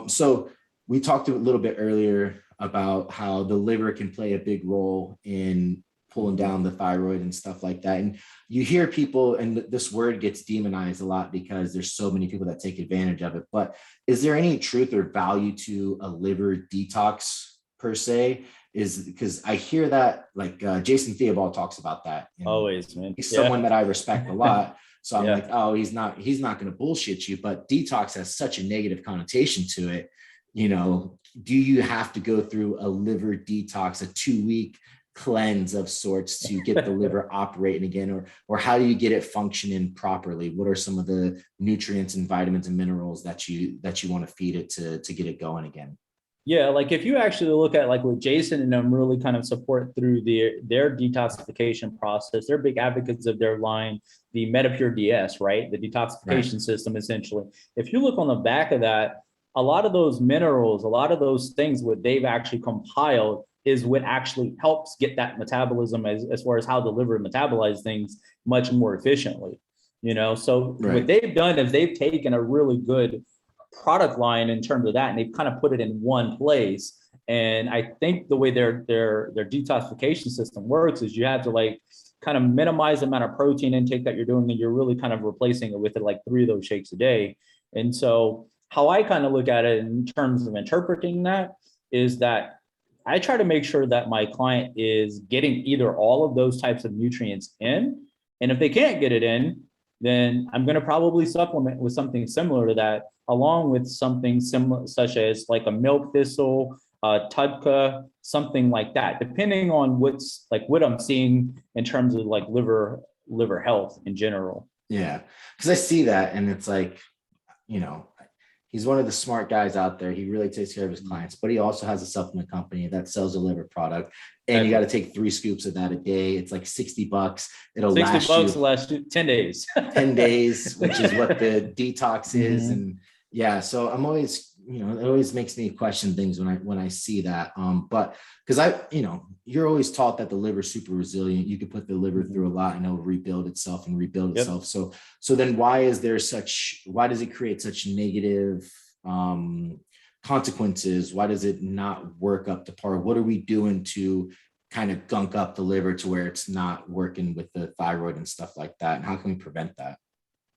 So we talked a little bit earlier about how the liver can play a big role in pulling down the thyroid and stuff like that. And you hear people, and this word gets demonized a lot because there's so many people that take advantage of it. But is there any truth or value to a liver detox per se? is because I hear that like Jason Theobald talks about that. And always, man. he's someone that I respect a lot. So I'm Yeah. like, oh, he's not going to bullshit you, but detox has such a negative connotation to it. You know, do you have to go through a liver detox, a 2-week cleanse of sorts to get the liver operating again, or how do you get it functioning properly? What are some of the nutrients and vitamins and minerals that you want to feed it to get it going again? Yeah, like if you actually look at like what Jason and them really kind of support through their detoxification process, they're big advocates of their line, the Metapure DS, right? The detoxification system, essentially. If you look on the back of that, a lot of those minerals, a lot of those things, what they've actually compiled is what actually helps get that metabolism as far as how the liver metabolize things much more efficiently. You know, so what they've done is they've taken a really good product line in terms of that, and they've kind of put it in one place. And I think the way their detoxification system works is you have to like kind of minimize the amount of protein intake that you're doing, and you're really kind of replacing it with like 3 of those shakes a day. And so how I kind of look at it in terms of interpreting that is that I try to make sure that my client is getting either all of those types of nutrients in, and if they can't get it in, then I'm going to probably supplement with something similar to that, along with something similar, such as like a milk thistle, tudka, something like that, depending on what I'm seeing in terms of like liver health in general. Yeah, because I see that, and it's like, you know, he's one of the smart guys out there. He really takes care of his clients, but he also has a supplement company that sells a liver product. And you got to take 3 scoops of that a day. It's like $60. It'll last you 10 days. 10 days, which is what the detox is. And yeah, so I'm always, you know, it always makes me question things when I see that. But because you're always taught that the liver is super resilient. You could put the liver through a lot and it'll rebuild itself and rebuild itself. So then why does it create such negative consequences? Why does it not work up to par? What are we doing to kind of gunk up the liver to where it's not working with the thyroid and stuff like that? And how can we prevent that?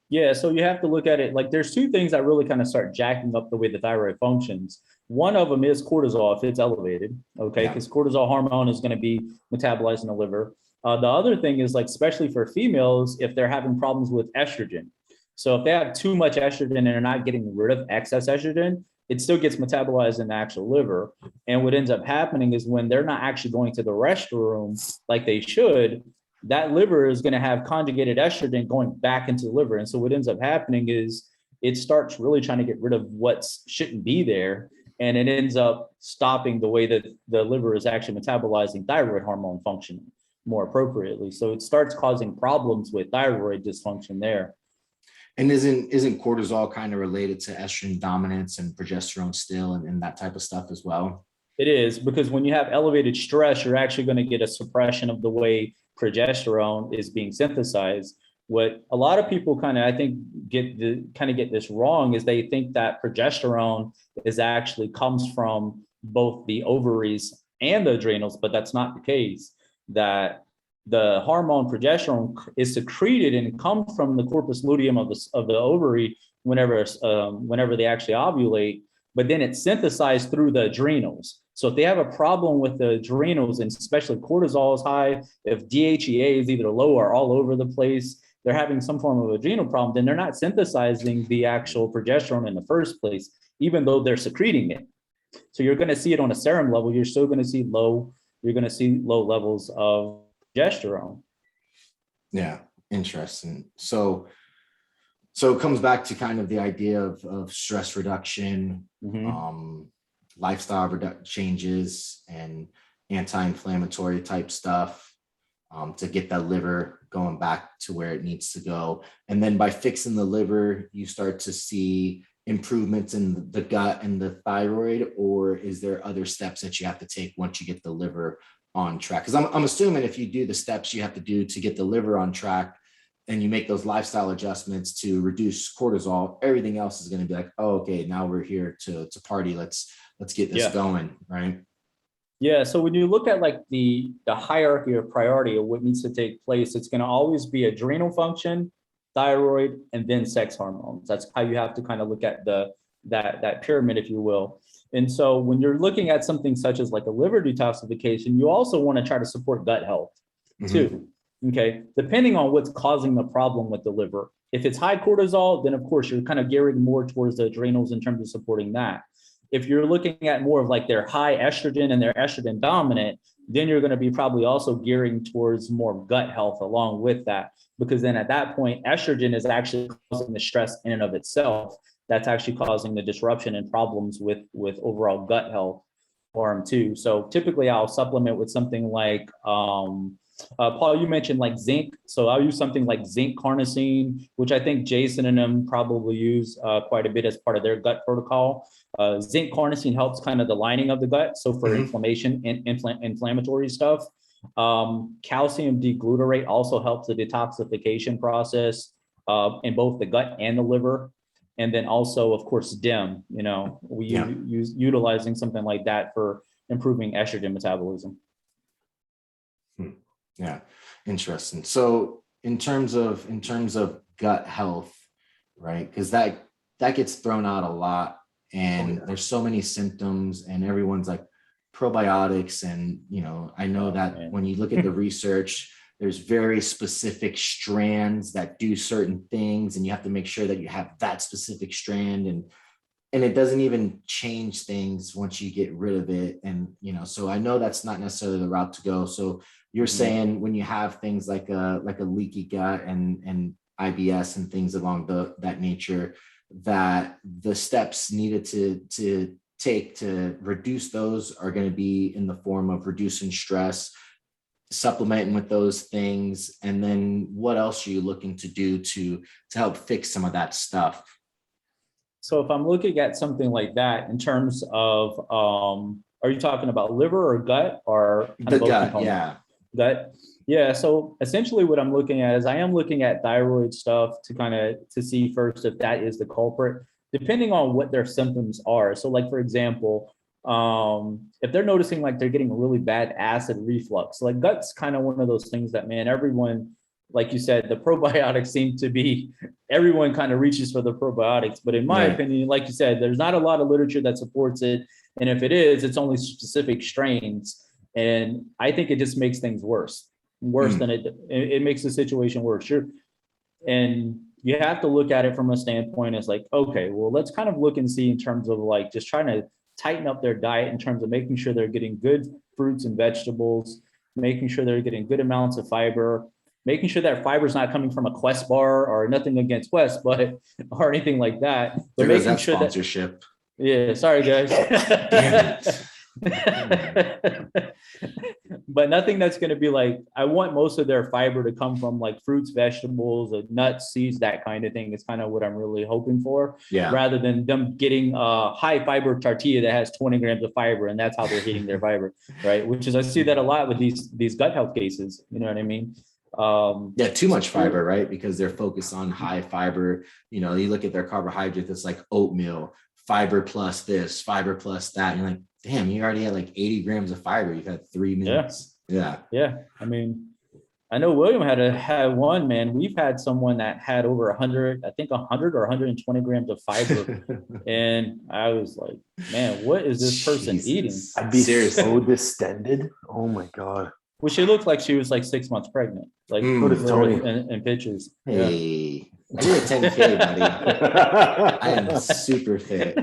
Yeah, so you have to look at it like there's 2 things that really kind of start jacking up the way the thyroid functions. One of them is cortisol if it's elevated, okay, because cortisol hormone is going to be metabolized in the liver. The other thing is like, especially for females, if they're having problems with estrogen. So if they have too much estrogen and they're not getting rid of excess estrogen, it still gets metabolized in the actual liver. And what ends up happening is when they're not actually going to the restroom like they should, that liver is going to have conjugated estrogen going back into the liver. And so what ends up happening is it starts really trying to get rid of what shouldn't be there. And it ends up stopping the way that the liver is actually metabolizing thyroid hormone function more appropriately. So it starts causing problems with thyroid dysfunction there. And isn't cortisol kind of related to estrogen dominance and progesterone still and that type of stuff as well? It is, because when you have elevated stress, you're actually going to get a suppression of the way progesterone is being synthesized. What a lot of people kind of, I think, get this wrong is they think that progesterone is actually comes from both the ovaries and the adrenals, but that's not the case. That the hormone progesterone is secreted and comes from the corpus luteum of the ovary whenever they actually ovulate, but then it's synthesized through the adrenals. So if they have a problem with the adrenals, and especially cortisol is high, if DHEA is either low or all over the place, they're having some form of adrenal problem, then they're not synthesizing the actual progesterone in the first place, even though they're secreting it. So you're going to see it on a serum level. You're still going to see low levels of progesterone. Yeah, interesting. So it comes back to kind of the idea of stress reduction, lifestyle changes, and anti-inflammatory type stuff to get that liver going back to where it needs to go. And then by fixing the liver, you start to see improvements in the gut and the thyroid, or is there other steps that you have to take once you get the liver on track? Because I'm assuming if you do the steps you have to do to get the liver on track and you make those lifestyle adjustments to reduce cortisol, everything else is going to be like, oh, okay, now we're here to party. Let's get this going, right? Yeah. So when you look at like the hierarchy of priority of what needs to take place, it's going to always be adrenal function, thyroid, and then sex hormones. That's how you have to kind of look at that pyramid, if you will. And so when you're looking at something such as like a liver detoxification, you also want to try to support gut health too. Okay. Depending on what's causing the problem with the liver. If it's high cortisol, then of course you're kind of gearing more towards the adrenals in terms of supporting that. If you're looking at more of like their high estrogen and their estrogen dominant, then you're going to be probably also gearing towards more gut health along with that, because then at that point, estrogen is actually causing the stress in and of itself. That's actually causing the disruption and problems with overall gut health too. So typically I'll supplement with something like, Paul, you mentioned like zinc. So I'll use something like Zinc Carnosine, which I think Jason and them probably use quite a bit as part of their gut protocol. Zinc Carnosine helps kind of the lining of the gut. So for inflammation and inflammatory stuff. Calcium D-glutarate also helps the detoxification process in both the gut and the liver. And then also, of course, DIM, we use utilizing something like that for improving estrogen metabolism. Yeah, interesting. So in terms of gut health, right? Because that gets thrown out a lot, and there's so many symptoms, and everyone's like probiotics, and I know that when you look at the research, there's very specific strands that do certain things, and you have to make sure that you have that specific strand, and it doesn't even change things once you get rid of it. And so I know that's not necessarily the route to go. So you're saying when you have things like a leaky gut and IBS and things along that nature, that the steps needed to take to reduce those are going to be in the form of reducing stress, supplementing with those things, and then what else are you looking to do to help fix some of that stuff? So if I'm looking at something like that in terms of, are you talking about liver or gut or the gut? Yeah. Gut. Yeah. So essentially what I'm looking at is I am looking at thyroid stuff to see first if that is the culprit, depending on what their symptoms are. So like, for example, if they're noticing like they're getting really bad acid reflux, like gut's kind of one of those things that, man, everyone, like you said, the probiotics seem to be, everyone kind of reaches for the probiotics. But in my opinion, like you said, there's not a lot of literature that supports it. And if it is, it's only specific strains. And I think it just makes things worse than it makes the situation worse. Sure. And you have to look at it from a standpoint as like, okay, well, let's kind of look and see in terms of like just trying to tighten up their diet in terms of making sure they're getting good fruits and vegetables, making sure they're getting good amounts of fiber, making sure that fiber is not coming from a Quest bar, or nothing against Quest, but or anything like that. But making that sure sponsorship. Yeah, sorry guys. But nothing that's going to be like, I want most of their fiber to come from like fruits, vegetables, nuts, seeds, that kind of thing. It's kind of what I'm really hoping for, rather than them getting a high fiber tortilla that has 20 grams of fiber, and that's how they're hitting their fiber, right? Which is, I see that a lot with these gut health cases. You know what I mean? Too much fiber, right? Because they're focused on high fiber. You look at their carbohydrates, it's like oatmeal, fiber plus this, fiber plus that. And you're like, damn, you already had like 80 grams of fiber. You've had 3 minutes. Yeah. I mean, I know William had one, man. We've had someone that had over 100, I think 100 or 120 grams of fiber. And I was like, man, what is this person eating? I'd be so distended. Oh my God. Well, she looked like she was like 6 months pregnant, like in pictures. Hey, I did a 10K, buddy. I am super fit.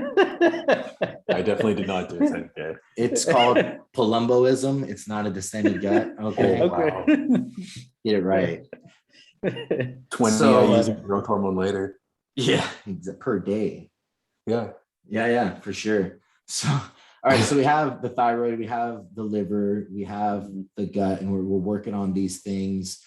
I definitely did not do a 10K. It's called palumboism. It's not a distended gut. Okay. Wow. Get it right. 20 using growth hormone later. Yeah, per day. Yeah, for sure. So, all right, so we have the thyroid, we have the liver, we have the gut, and we're working on these things.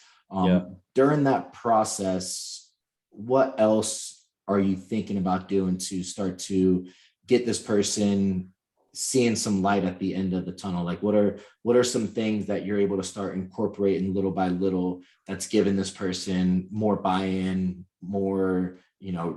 During that process, what else are you thinking about doing to start to get this person seeing some light at the end of the tunnel? Like what are some things that you're able to start incorporating little by little that's given this person more buy-in, more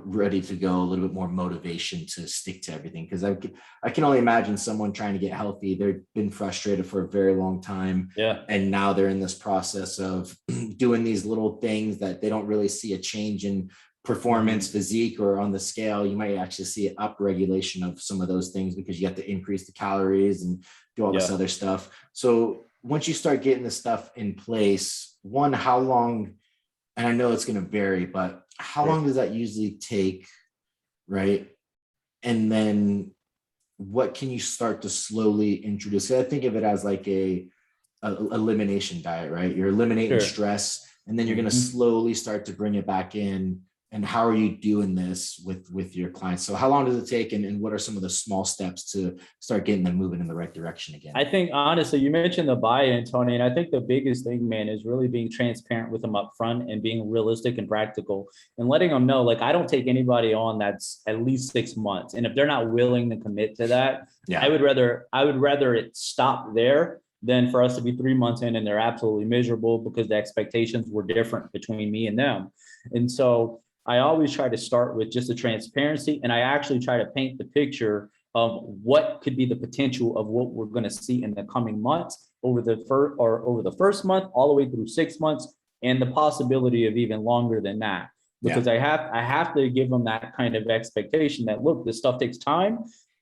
ready to go, a little bit more motivation to stick to everything? Because I can only imagine someone trying to get healthy. They've been frustrated for a very long time. And now they're in this process of doing these little things that they don't really see a change in performance, physique, or on the scale, you might actually see an upregulation of some of those things because you have to increase the calories and do all this other stuff. So once you start getting the stuff in place, one, how long, and I know it's going to vary, but how long does that usually take, right? And then what can you start to slowly introduce? I think of it as like a elimination diet, right? You're eliminating stress, and then you're going to slowly start to bring it back in. And how are you doing this with your clients? So how long does it take, and what are some of the small steps to start getting them moving in the right direction again? I think, honestly, you mentioned the buy-in, Tony, and I think the biggest thing, man, is really being transparent with them up front and being realistic and practical and letting them know, like, I don't take anybody on that's at least 6 months. And if they're not willing to commit to that, I would rather it stop there than for us to be 3 months in and they're absolutely miserable because the expectations were different between me and them. And so I always try to start with just the transparency, and I actually try to paint the picture of what could be the potential of what we're going to see in the coming months over the first month, all the way through 6 months, and the possibility of even longer than that. Because I have to give them that kind of expectation that, look, this stuff takes time.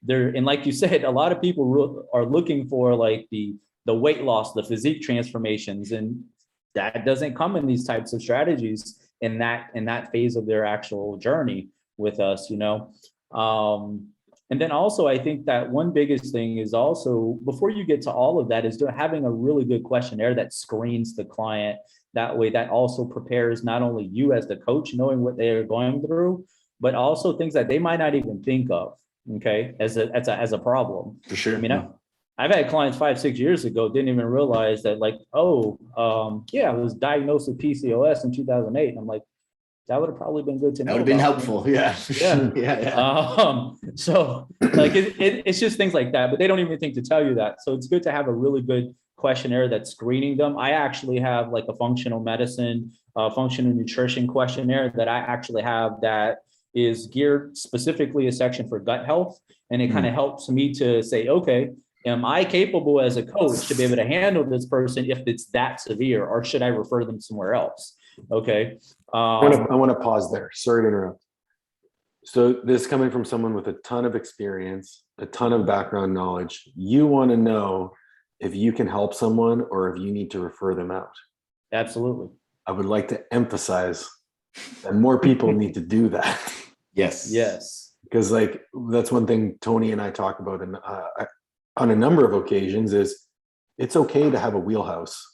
And like you said, a lot of people are looking for like the weight loss, the physique transformations, and that doesn't come in these types of strategies in that phase of their actual journey with us, and then also I think that one biggest thing is also, before you get to all of that, is having a really good questionnaire that screens the client. That way, that also prepares not only you as the coach, knowing what they are going through, but also things that they might not even think of, okay, as a problem. For sure. I mean, I've had clients 5-6 years ago didn't even realize that, like, I was diagnosed with PCOS in 2008. And I'm like, that would have probably been good to know. That would have been helpful. Yeah. So like it's just things like that, but they don't even think to tell you that. So it's good to have a really good questionnaire that's screening them. I actually have like a functional medicine, functional nutrition questionnaire that I actually have that is geared specifically a section for gut health. And it kind of helps me to say, okay, am I capable as a coach to be able to handle this person if it's that severe, or should I refer them somewhere else? Okay. I want to pause there. Sorry to interrupt. So this coming from someone with a ton of experience, a ton of background knowledge, you want to know if you can help someone or if you need to refer them out. Absolutely. I would like to emphasize that more people need to do that. Yes. Because like, that's one thing Tony and I talk about on a number of occasions is it's okay to have a wheelhouse,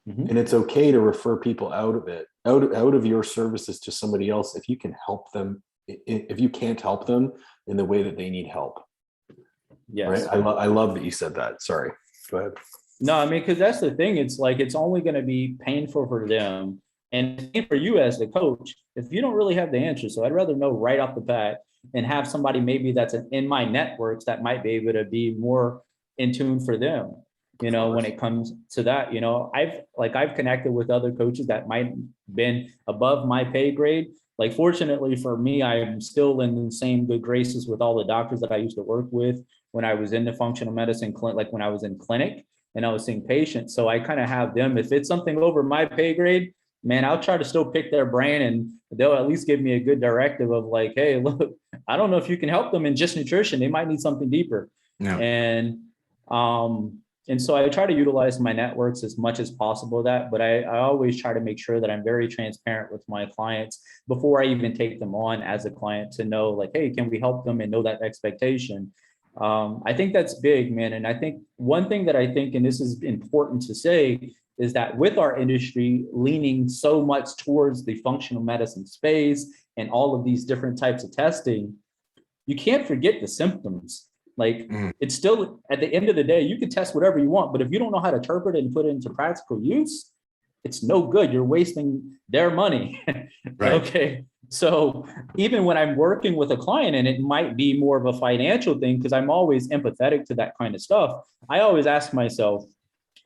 and it's okay to refer people out of it, out of your services to somebody else if you can help them, if you can't help them in the way that they need help. Yes. Right. I love that you said that. Sorry. Go ahead. No, I mean, because that's the thing. It's like, it's only going to be painful for them and for you as the coach if you don't really have the answer. So I'd rather know right off the bat and have somebody maybe that's in my networks that might be able to be more in tune for them, when it comes to that. I've connected with other coaches that might have been above my pay grade. Like, fortunately for me, I'm still in the same good graces with all the doctors that I used to work with when I was in the functional medicine clinic, like when I was in clinic and I was seeing patients. So I kind of have them, if it's something over my pay grade, man, I'll try to still pick their brain, and they'll at least give me a good directive of like, hey, look, I don't know if you can help them in just nutrition. They might need something deeper. No. And so I try to utilize my networks as much as possible but I always try to make sure that I'm very transparent with my clients before I even take them on as a client to know, like, hey, can we help them, and know that expectation. I think that's big, man. And I think one thing that I think, and this is important to say, is that with our industry leaning so much towards the functional medicine space and all of these different types of testing, you can't forget the symptoms. Like, it's still, at the end of the day, you can test whatever you want, but if you don't know how to interpret it and put it into practical use, it's no good. You're wasting their money. Right. Okay. So even when I'm working with a client, and it might be more of a financial thing, because I'm always empathetic to that kind of stuff, I always ask myself,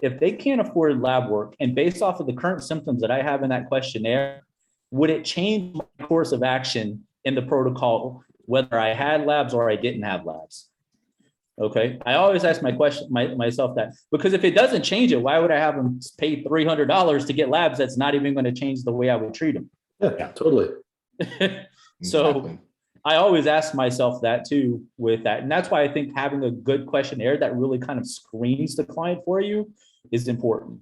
if they can't afford lab work, and based off of the current symptoms that I have in that questionnaire, would it change my course of action in the protocol, whether I had labs or I didn't have labs? Okay. I always ask myself that, because if it doesn't change it, why would I have them pay $300 to get labs that's not even going to change the way I would treat them? Yeah, totally. So Exactly. I always ask myself that too with that. And that's why I think having a good questionnaire that really kind of screens the client for you is important.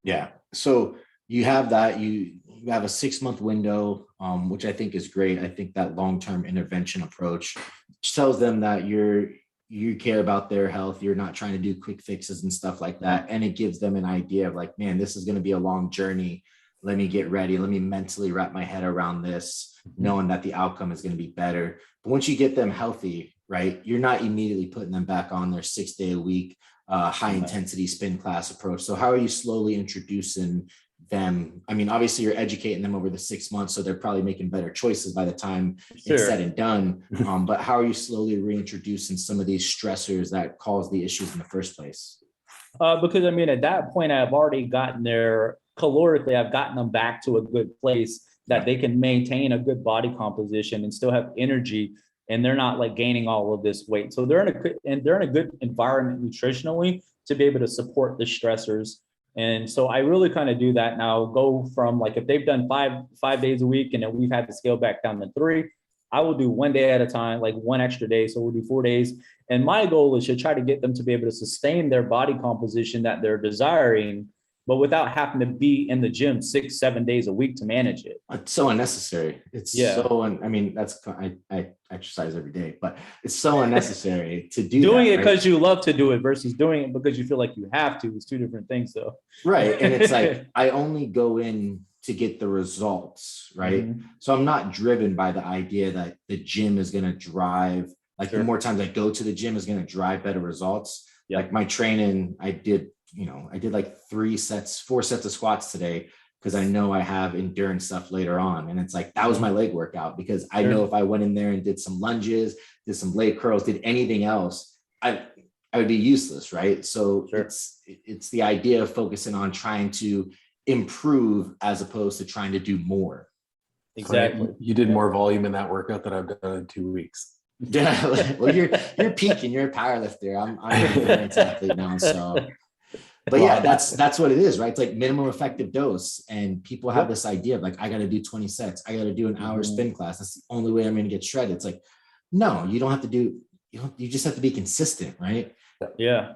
Yeah. So you have that, you have a 6-month window, which I think is great. I think that long-term intervention approach tells them that you care about their health. You're not trying to do quick fixes and stuff like that. And it gives them an idea of like, man, this is going to be a long journey. Let me get ready. Let me mentally wrap my head around this, knowing that the outcome is going to be better. But once you get them healthy, right, you're not immediately putting them back on their 6-day-a-week high intensity spin class approach. So how are you slowly introducing them? I mean, obviously you're educating them over the 6 months, so they're probably making better choices by the time it's said and done. But how are you slowly reintroducing some of these stressors that cause the issues in the first place? Because I mean, at that point, I've already gotten there calorically. I've gotten them back to a good place that they can maintain a good body composition and still have energy, and they're not like gaining all of this weight. So they're in a good environment nutritionally to be able to support the stressors. And so I really kind of do that now. Go from like if they've done five days a week and then we've had to scale back down to 3, I will do 1 day at a time, like 1 extra day. So we'll do 4 days. And my goal is to try to get them to be able to sustain their body composition that they're desiring, but without having to be in the gym 6-7 days a week to manage it. It's so unnecessary. It's I mean, I exercise every day, but it's so unnecessary to do doing that, it because you love to do it versus doing it because you feel like you have to is 2 different things though. Right. And it's like, I only go in to get the results, right? Mm-hmm. So I'm not driven by the idea that the gym is going to drive, like the more times I go to the gym is going to drive better results. Like my training, I did like 4 sets of squats today because I know I have endurance stuff later on. And it's like, that was my leg workout because I know if I went in there and did some lunges, did some leg curls, did anything else, I would be useless. Right. So it's the idea of focusing on trying to improve as opposed to trying to do more. Exactly. You did more volume in that workout that I've done in 2 weeks. Yeah. Well, you're peaking, you're a power lifter. I'm an endurance athlete now. So but yeah, that's what it is, right? It's like minimum effective dose. And people have this idea of like, I got to do 20 sets. I got to do an hour spin class. That's the only way I'm going to get shredded. It's like, no, you don't have to do, you just have to be consistent, right? Yeah.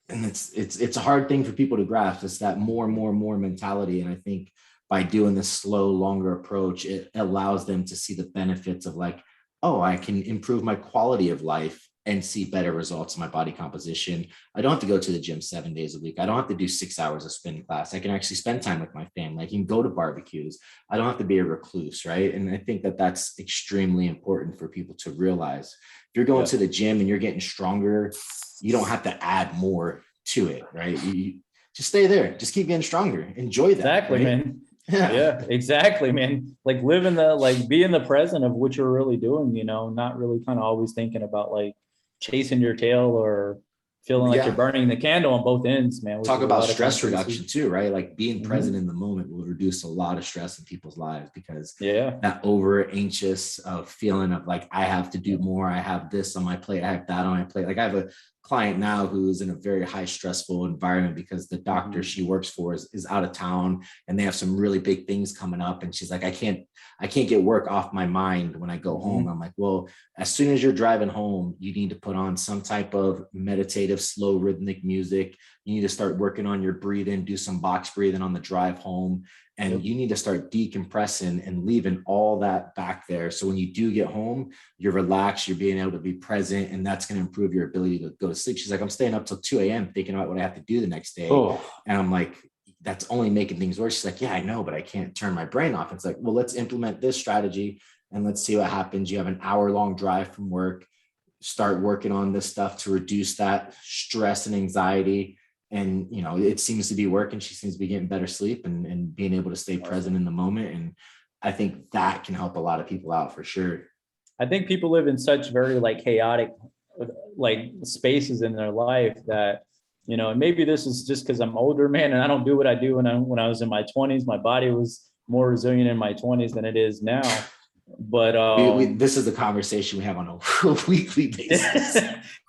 And it's a hard thing for people to grasp. It's that more mentality. And I think by doing this slow, longer approach, it allows them to see the benefits of like, oh, I can improve my quality of life and see better results in my body composition. I don't have to go to the gym 7 days a week. I don't have to do 6 hours of spin class. I can actually spend time with my family. I can go to barbecues. I don't have to be a recluse, right? And I think that that's extremely important for people to realize. If you're going to the gym and you're getting stronger, you don't have to add more to it, right? You just stay there. Just keep getting stronger. Enjoy that. Exactly, right? man. Yeah, exactly, man. Like live in the, like be in the present of what you're really doing, not really kind of always thinking about like chasing your tail or feeling like you're burning the candle on both ends, man. Talk about stress reduction too, right? Like being present in the moment will reduce a lot of stress in people's lives because that over anxious of feeling of like, I have to do more. I have this on my plate. I have that on my plate. Like I have a client now who is in a very high stressful environment because the doctor she works for is out of town and they have some really big things coming up. And she's like, I can't get work off my mind when I go home. I'm like, well, as soon as you're driving home, you need to put on some type of meditative, slow rhythmic music. You need to start working on your breathing, do some box breathing on the drive home. And you need to start decompressing and leaving all that back there. So when you do get home, you're relaxed, you're being able to be present, and that's going to improve your ability to go to sleep. She's like, I'm staying up till 2 a.m. thinking about what I have to do the next day. And I'm like, that's only making things worse. She's like, yeah, I know, but I can't turn my brain off. It's like, well, let's implement this strategy and let's see what happens. You have an hour-long drive from work, start working on this stuff to reduce that stress and anxiety. And, it seems to be working. She seems to be getting better sleep and being able to stay present in the moment. And I think that can help a lot of people out for sure. I think people live in such very like chaotic, like spaces in their life that, and maybe this is just because I'm older, man, and I don't do what I do when I was in my 20s. My body was more resilient in my 20s than it is now. But this is the conversation we have on a weekly basis.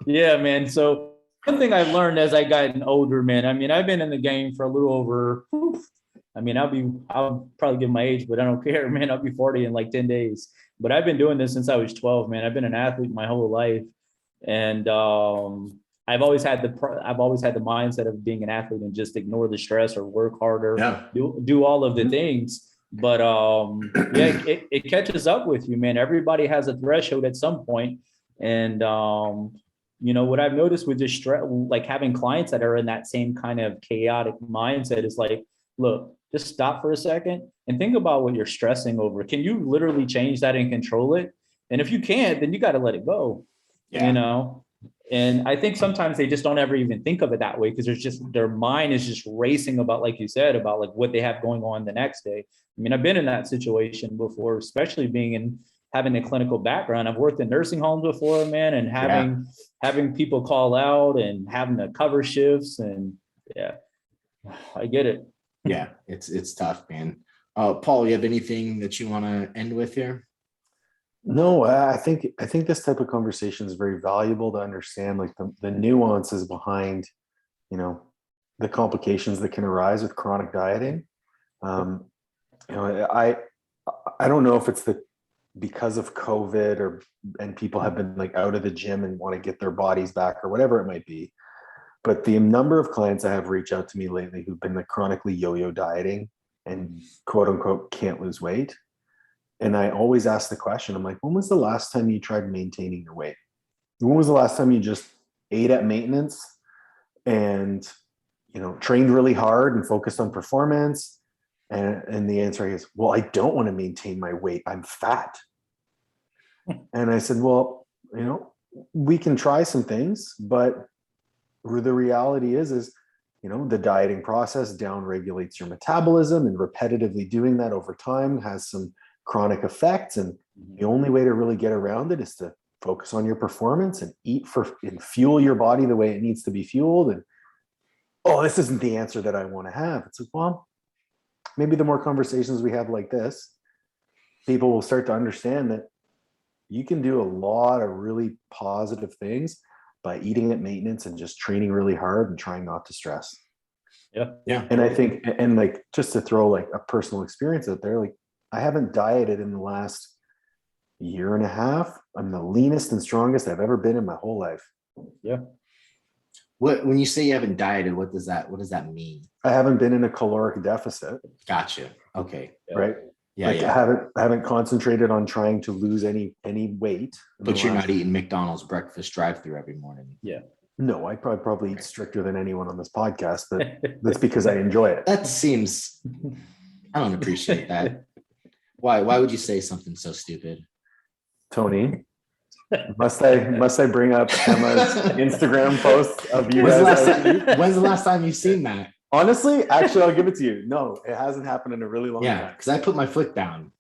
Yeah, man. So one thing I've learned as I gotten older, man, I mean, I've been in the game for a little over I mean, I'll probably give my age, but I don't care, man. I'll be 40 in like 10 days. But I've been doing this since I was 12, man. I've been an athlete my whole life. And I've always had the mindset of being an athlete and just ignore the stress or work harder, do all of the things. But yeah, it catches up with you, man. Everybody has a threshold at some point. And you know, what I've noticed with just stress, like having clients that are in that same kind of chaotic mindset is like, look, just stop for a second and think about what you're stressing over. Can you literally change that and control it? And if you can't, then you got to let it go, you know? And I think sometimes they just don't ever even think of it that way because their mind is just racing about, like you said, about like what they have going on the next day. I mean, I've been in that situation before, especially having a clinical background. I've worked in nursing homes before, man, and having people call out and having to cover shifts, and I get it. Yeah, it's tough, man. Paul, you have anything that you want to end with here? No, I think this type of conversation is very valuable to understand, like the nuances behind, you know, the complications that can arise with chronic dieting. You know, I don't know if it's because of COVID and people have been like out of the gym and want to get their bodies back or whatever it might be. But the number of clients I have reached out to me lately who've been like chronically yo-yo dieting and quote unquote can't lose weight. And I always ask the question, I'm like, when was the last time you tried maintaining your weight? When was the last time you just ate at maintenance and, you know, trained really hard and focused on performance? And the answer is, well, I don't want to maintain my weight. I'm fat. And I said, well, you know, we can try some things, but the reality is, you know, the dieting process down regulates your metabolism, and repetitively doing that over time has some chronic effects. And the only way to really get around it is to focus on your performance and and fuel your body the way it needs to be fueled. And, oh, this isn't the answer that I want to have. It's like, well, maybe the more conversations we have like this, people will start to understand that you can do a lot of really positive things by eating at maintenance and just training really hard and trying not to stress. Yeah. And I think, and like, just to throw like a personal experience out there, like I haven't dieted in the last year and a half. I'm the leanest and strongest I've ever been in my whole life. Yeah. When you say you haven't dieted, what does that mean? I haven't been in a caloric deficit. Gotcha. Okay. Right. Yeah. Like I haven't concentrated on trying to lose any weight. But you're not eating McDonald's breakfast drive-through every morning. Yeah. No, I probably eat stricter than anyone on this podcast, but that's because I enjoy it. That seems, I don't appreciate that. Why would you say something so stupid? Tony, must I bring up Emma's Instagram post of you guys? When's the last time you've seen that? Honestly, actually, I'll give it to you. No, it hasn't happened in a really long time. Yeah, because I put my foot down.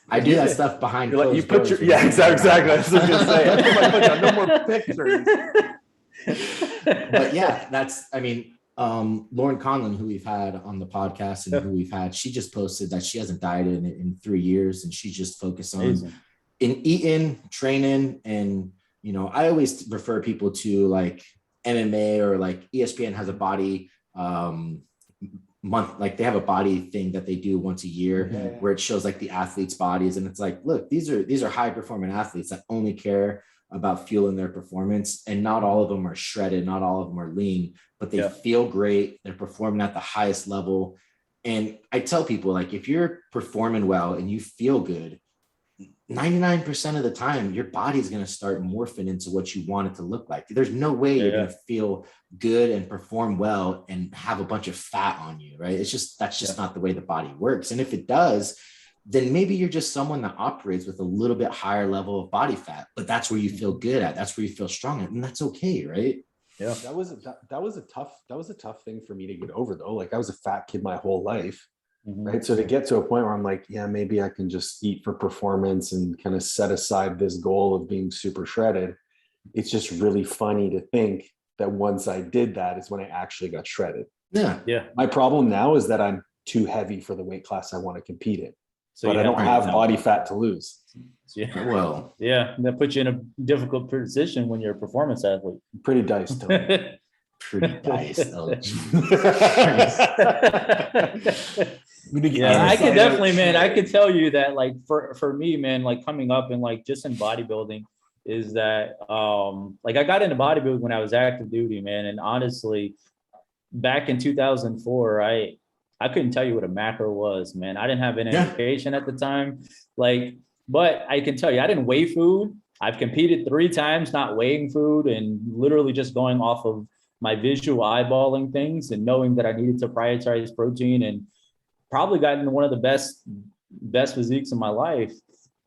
I do that stuff behind closed doors. Exactly. That's what I was gonna say. I put my foot down. No more pictures. But yeah, Lauren Conlon, who we've had on the podcast and who we've had, she just posted that she hasn't dieted in 3 years, and she just focused on eating, training, and you know, I always refer people to like MMA or like ESPN has a body month, like they have a body thing that they do once a year where it shows like the athletes' bodies, and it's like, look, these are high performing athletes that only care about fueling their performance, and not all of them are shredded, not all of them are lean, but they feel great, they're performing at the highest level. And I tell people, like, if you're performing well and you feel good, 99% of the time your body's going to start morphing into what you want it to look like. There's no way you're going to feel good and perform well and have a bunch of fat on you, right? That's just not the way the body works. And if it does, then maybe you're just someone that operates with a little bit higher level of body fat, but that's where you feel good at, that's where you feel strong at, and that's okay, right? Yeah. That was a tough thing for me to get over, though. Like, I was a fat kid my whole life. Right. So to get to a point where I'm like, yeah, maybe I can just eat for performance and kind of set aside this goal of being super shredded. It's just really funny to think that once I did that is when I actually got shredded. Yeah. Yeah. My problem now is that I'm too heavy for the weight class I want to compete in. So but I don't have body fat to lose. Yeah. Well, yeah. That puts you in a difficult position when you're a performance athlete. Pretty diced. Pretty diced. Oh, yeah, I could definitely, man, I could tell you that like for me, man, like coming up and like just in bodybuilding is that like I got into bodybuilding when I was active duty, man. And honestly, back in 2004, I couldn't tell you what a macro was, man. I didn't have any education at the time. Like, but I can tell you, I didn't weigh food. I've competed 3 times not weighing food and literally just going off of my visual eyeballing things and knowing that I needed to prioritize protein, and probably gotten one of the best physiques in my life.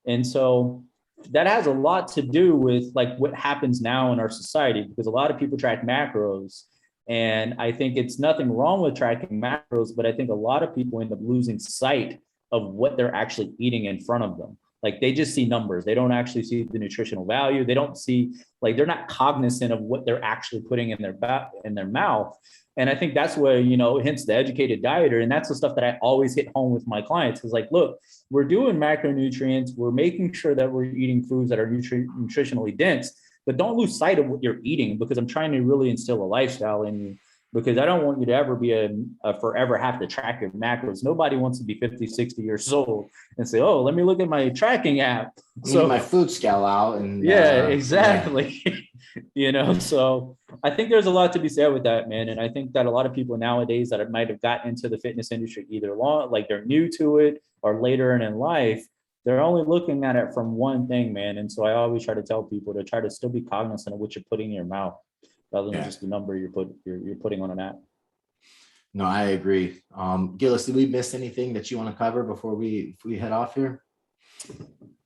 And so that has a lot to do with like what happens now in our society, because a lot of people track macros. And I think it's nothing wrong with tracking macros, but I think a lot of people end up losing sight of what they're actually eating in front of them. Like they just see numbers. They don't actually see the nutritional value. They don't see, like, they're not cognizant of what they're actually putting in their mouth. And I think that's where, you know, hence the educated dieter. And that's the stuff that I always hit home with my clients is like, look, we're doing macronutrients. We're making sure that we're eating foods that are nutritionally dense, but don't lose sight of what you're eating, because I'm trying to really instill a lifestyle in you, because I don't want you to ever be a forever have to track your macros. Nobody wants to be 50, 60 years old and say, oh, let me look at my tracking app. So my food scale out. And exactly. Yeah. You know, so I think there's a lot to be said with that, man. And I think that a lot of people nowadays that might have gotten into the fitness industry, either like they're new to it or later in life, they're only looking at it from one thing, man. And so I always try to tell people to try to still be cognizant of what you're putting in your mouth, rather than just the number you're putting on an app. No, I agree. Gillis, did we miss anything that you want to cover before we head off here?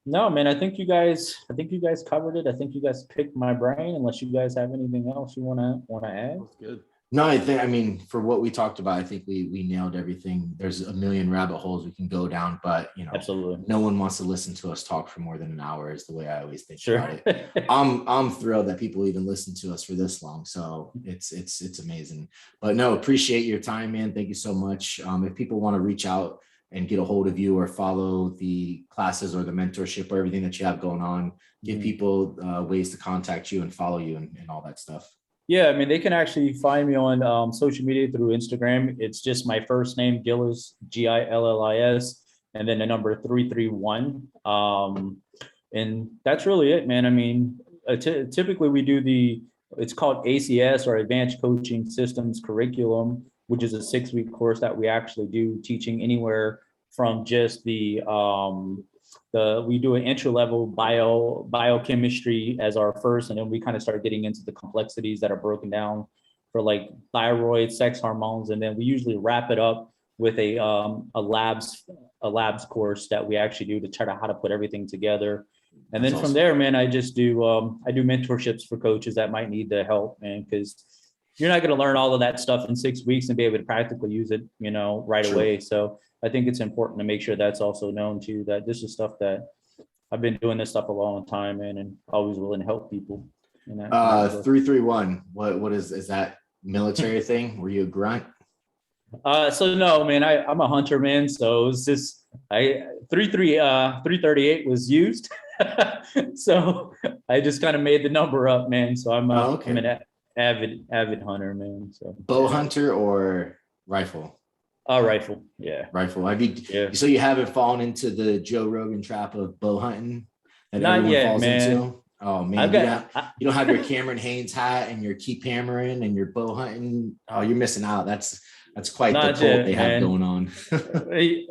No, man, I think you guys covered it. I think you guys picked my brain, unless you guys have anything else you want to add. That's good. No, I mean, for what we talked about, I think we nailed everything. There's a million rabbit holes we can go down, but you know, absolutely, no one wants to listen to us talk for more than an hour is the way I always think about it. I'm thrilled that people even listen to us for this long. So it's amazing. But no, appreciate your time, man. Thank you so much. If people want to reach out and get a hold of you or follow the classes or the mentorship or everything that you have going on, give people ways to contact you and follow you and all that stuff. Yeah, I mean, they can actually find me on social media through Instagram. It's just my first name, Gillis, Gillis, and then the number 331. And that's really it, man. I mean, typically we do it's called ACS, or Advanced Coaching Systems Curriculum, which is a 6-week course that we actually do, teaching anywhere from just we do an entry-level biochemistry as our first, and then we kind of start getting into the complexities that are broken down for like thyroid, sex hormones, and then we usually wrap it up with a labs course that we actually do to try to how to put everything together. And then from there, man, I just do I do mentorships for coaches that might need the help, man, because you're not going to learn all of that stuff in 6 weeks and be able to practically use it, you know, right away. So I think it's important to make sure that's also known too, that this is stuff that I've been doing this stuff a long time, man, and always willing to help people. 331. What is that military thing? Were you a grunt? So no, man, I'm a hunter, man. So it's just 338 was used. So I just kind of made the number up, man. So I'm an avid hunter, man. So bow hunter or rifle? Rifle. Yeah. Rifle. So you haven't fallen into the Joe Rogan trap of bow hunting that not everyone yet, falls man. into? Oh man, you don't have your Cameron Haynes hat and your keep hammering and your bow hunting. Oh, you're missing out. That's quite the cult they have going on.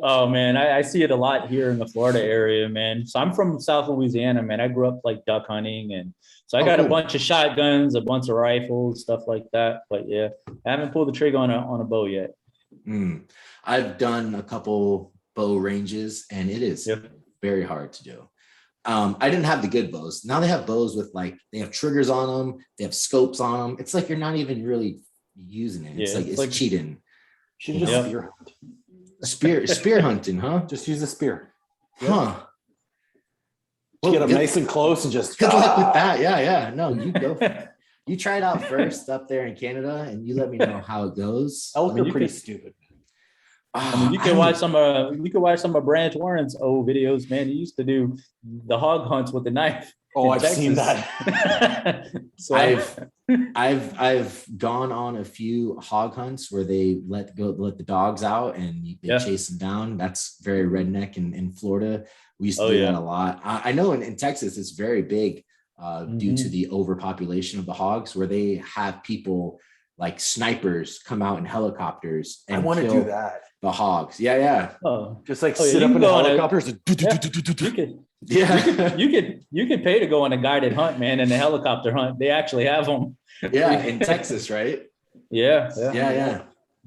Oh man, I see it a lot here in the Florida area, man. So I'm from South Louisiana, man. I grew up like duck hunting, and so I got a bunch of shotguns, a bunch of rifles, stuff like that. But yeah, I haven't pulled the trigger on a bow yet. I've done a couple bow ranges, and it is very hard to do. I didn't have the good bows. Now they have bows with they have triggers on them, they have scopes on them. It's like you're not even really using it. It's like cheating. Should just spear hunt. Spear hunting, huh? Just use a spear. Huh. Well, get them nice and close and just good luck with that. Yeah. No, you go. You try it out first up there in Canada, and you let me know how it goes. Elk are pretty stupid. I mean, you can watch some of Branch Warren's old videos, man. He used to do the hog hunts with the knife. Oh, I've seen that. So I've gone on a few hog hunts where they let the dogs out and they chase them down. That's very redneck in Florida. We used to do that a lot. I know in Texas it's very big due to the overpopulation of the hogs, where they have people like snipers come out in helicopters and I want to do that. The hogs. Yeah. Oh, just like sit up in the helicopters. You could pay to go on a guided hunt, man, and a helicopter hunt. They actually have them. Yeah, in Texas, right? Yeah.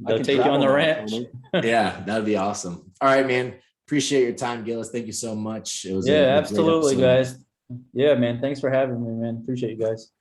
They'll take you on the ranch. Yeah, that'd be awesome. All right, man. Appreciate your time, Gillis. Thank you so much. It was absolutely, guys. Yeah, man. Thanks for having me, man. Appreciate you guys.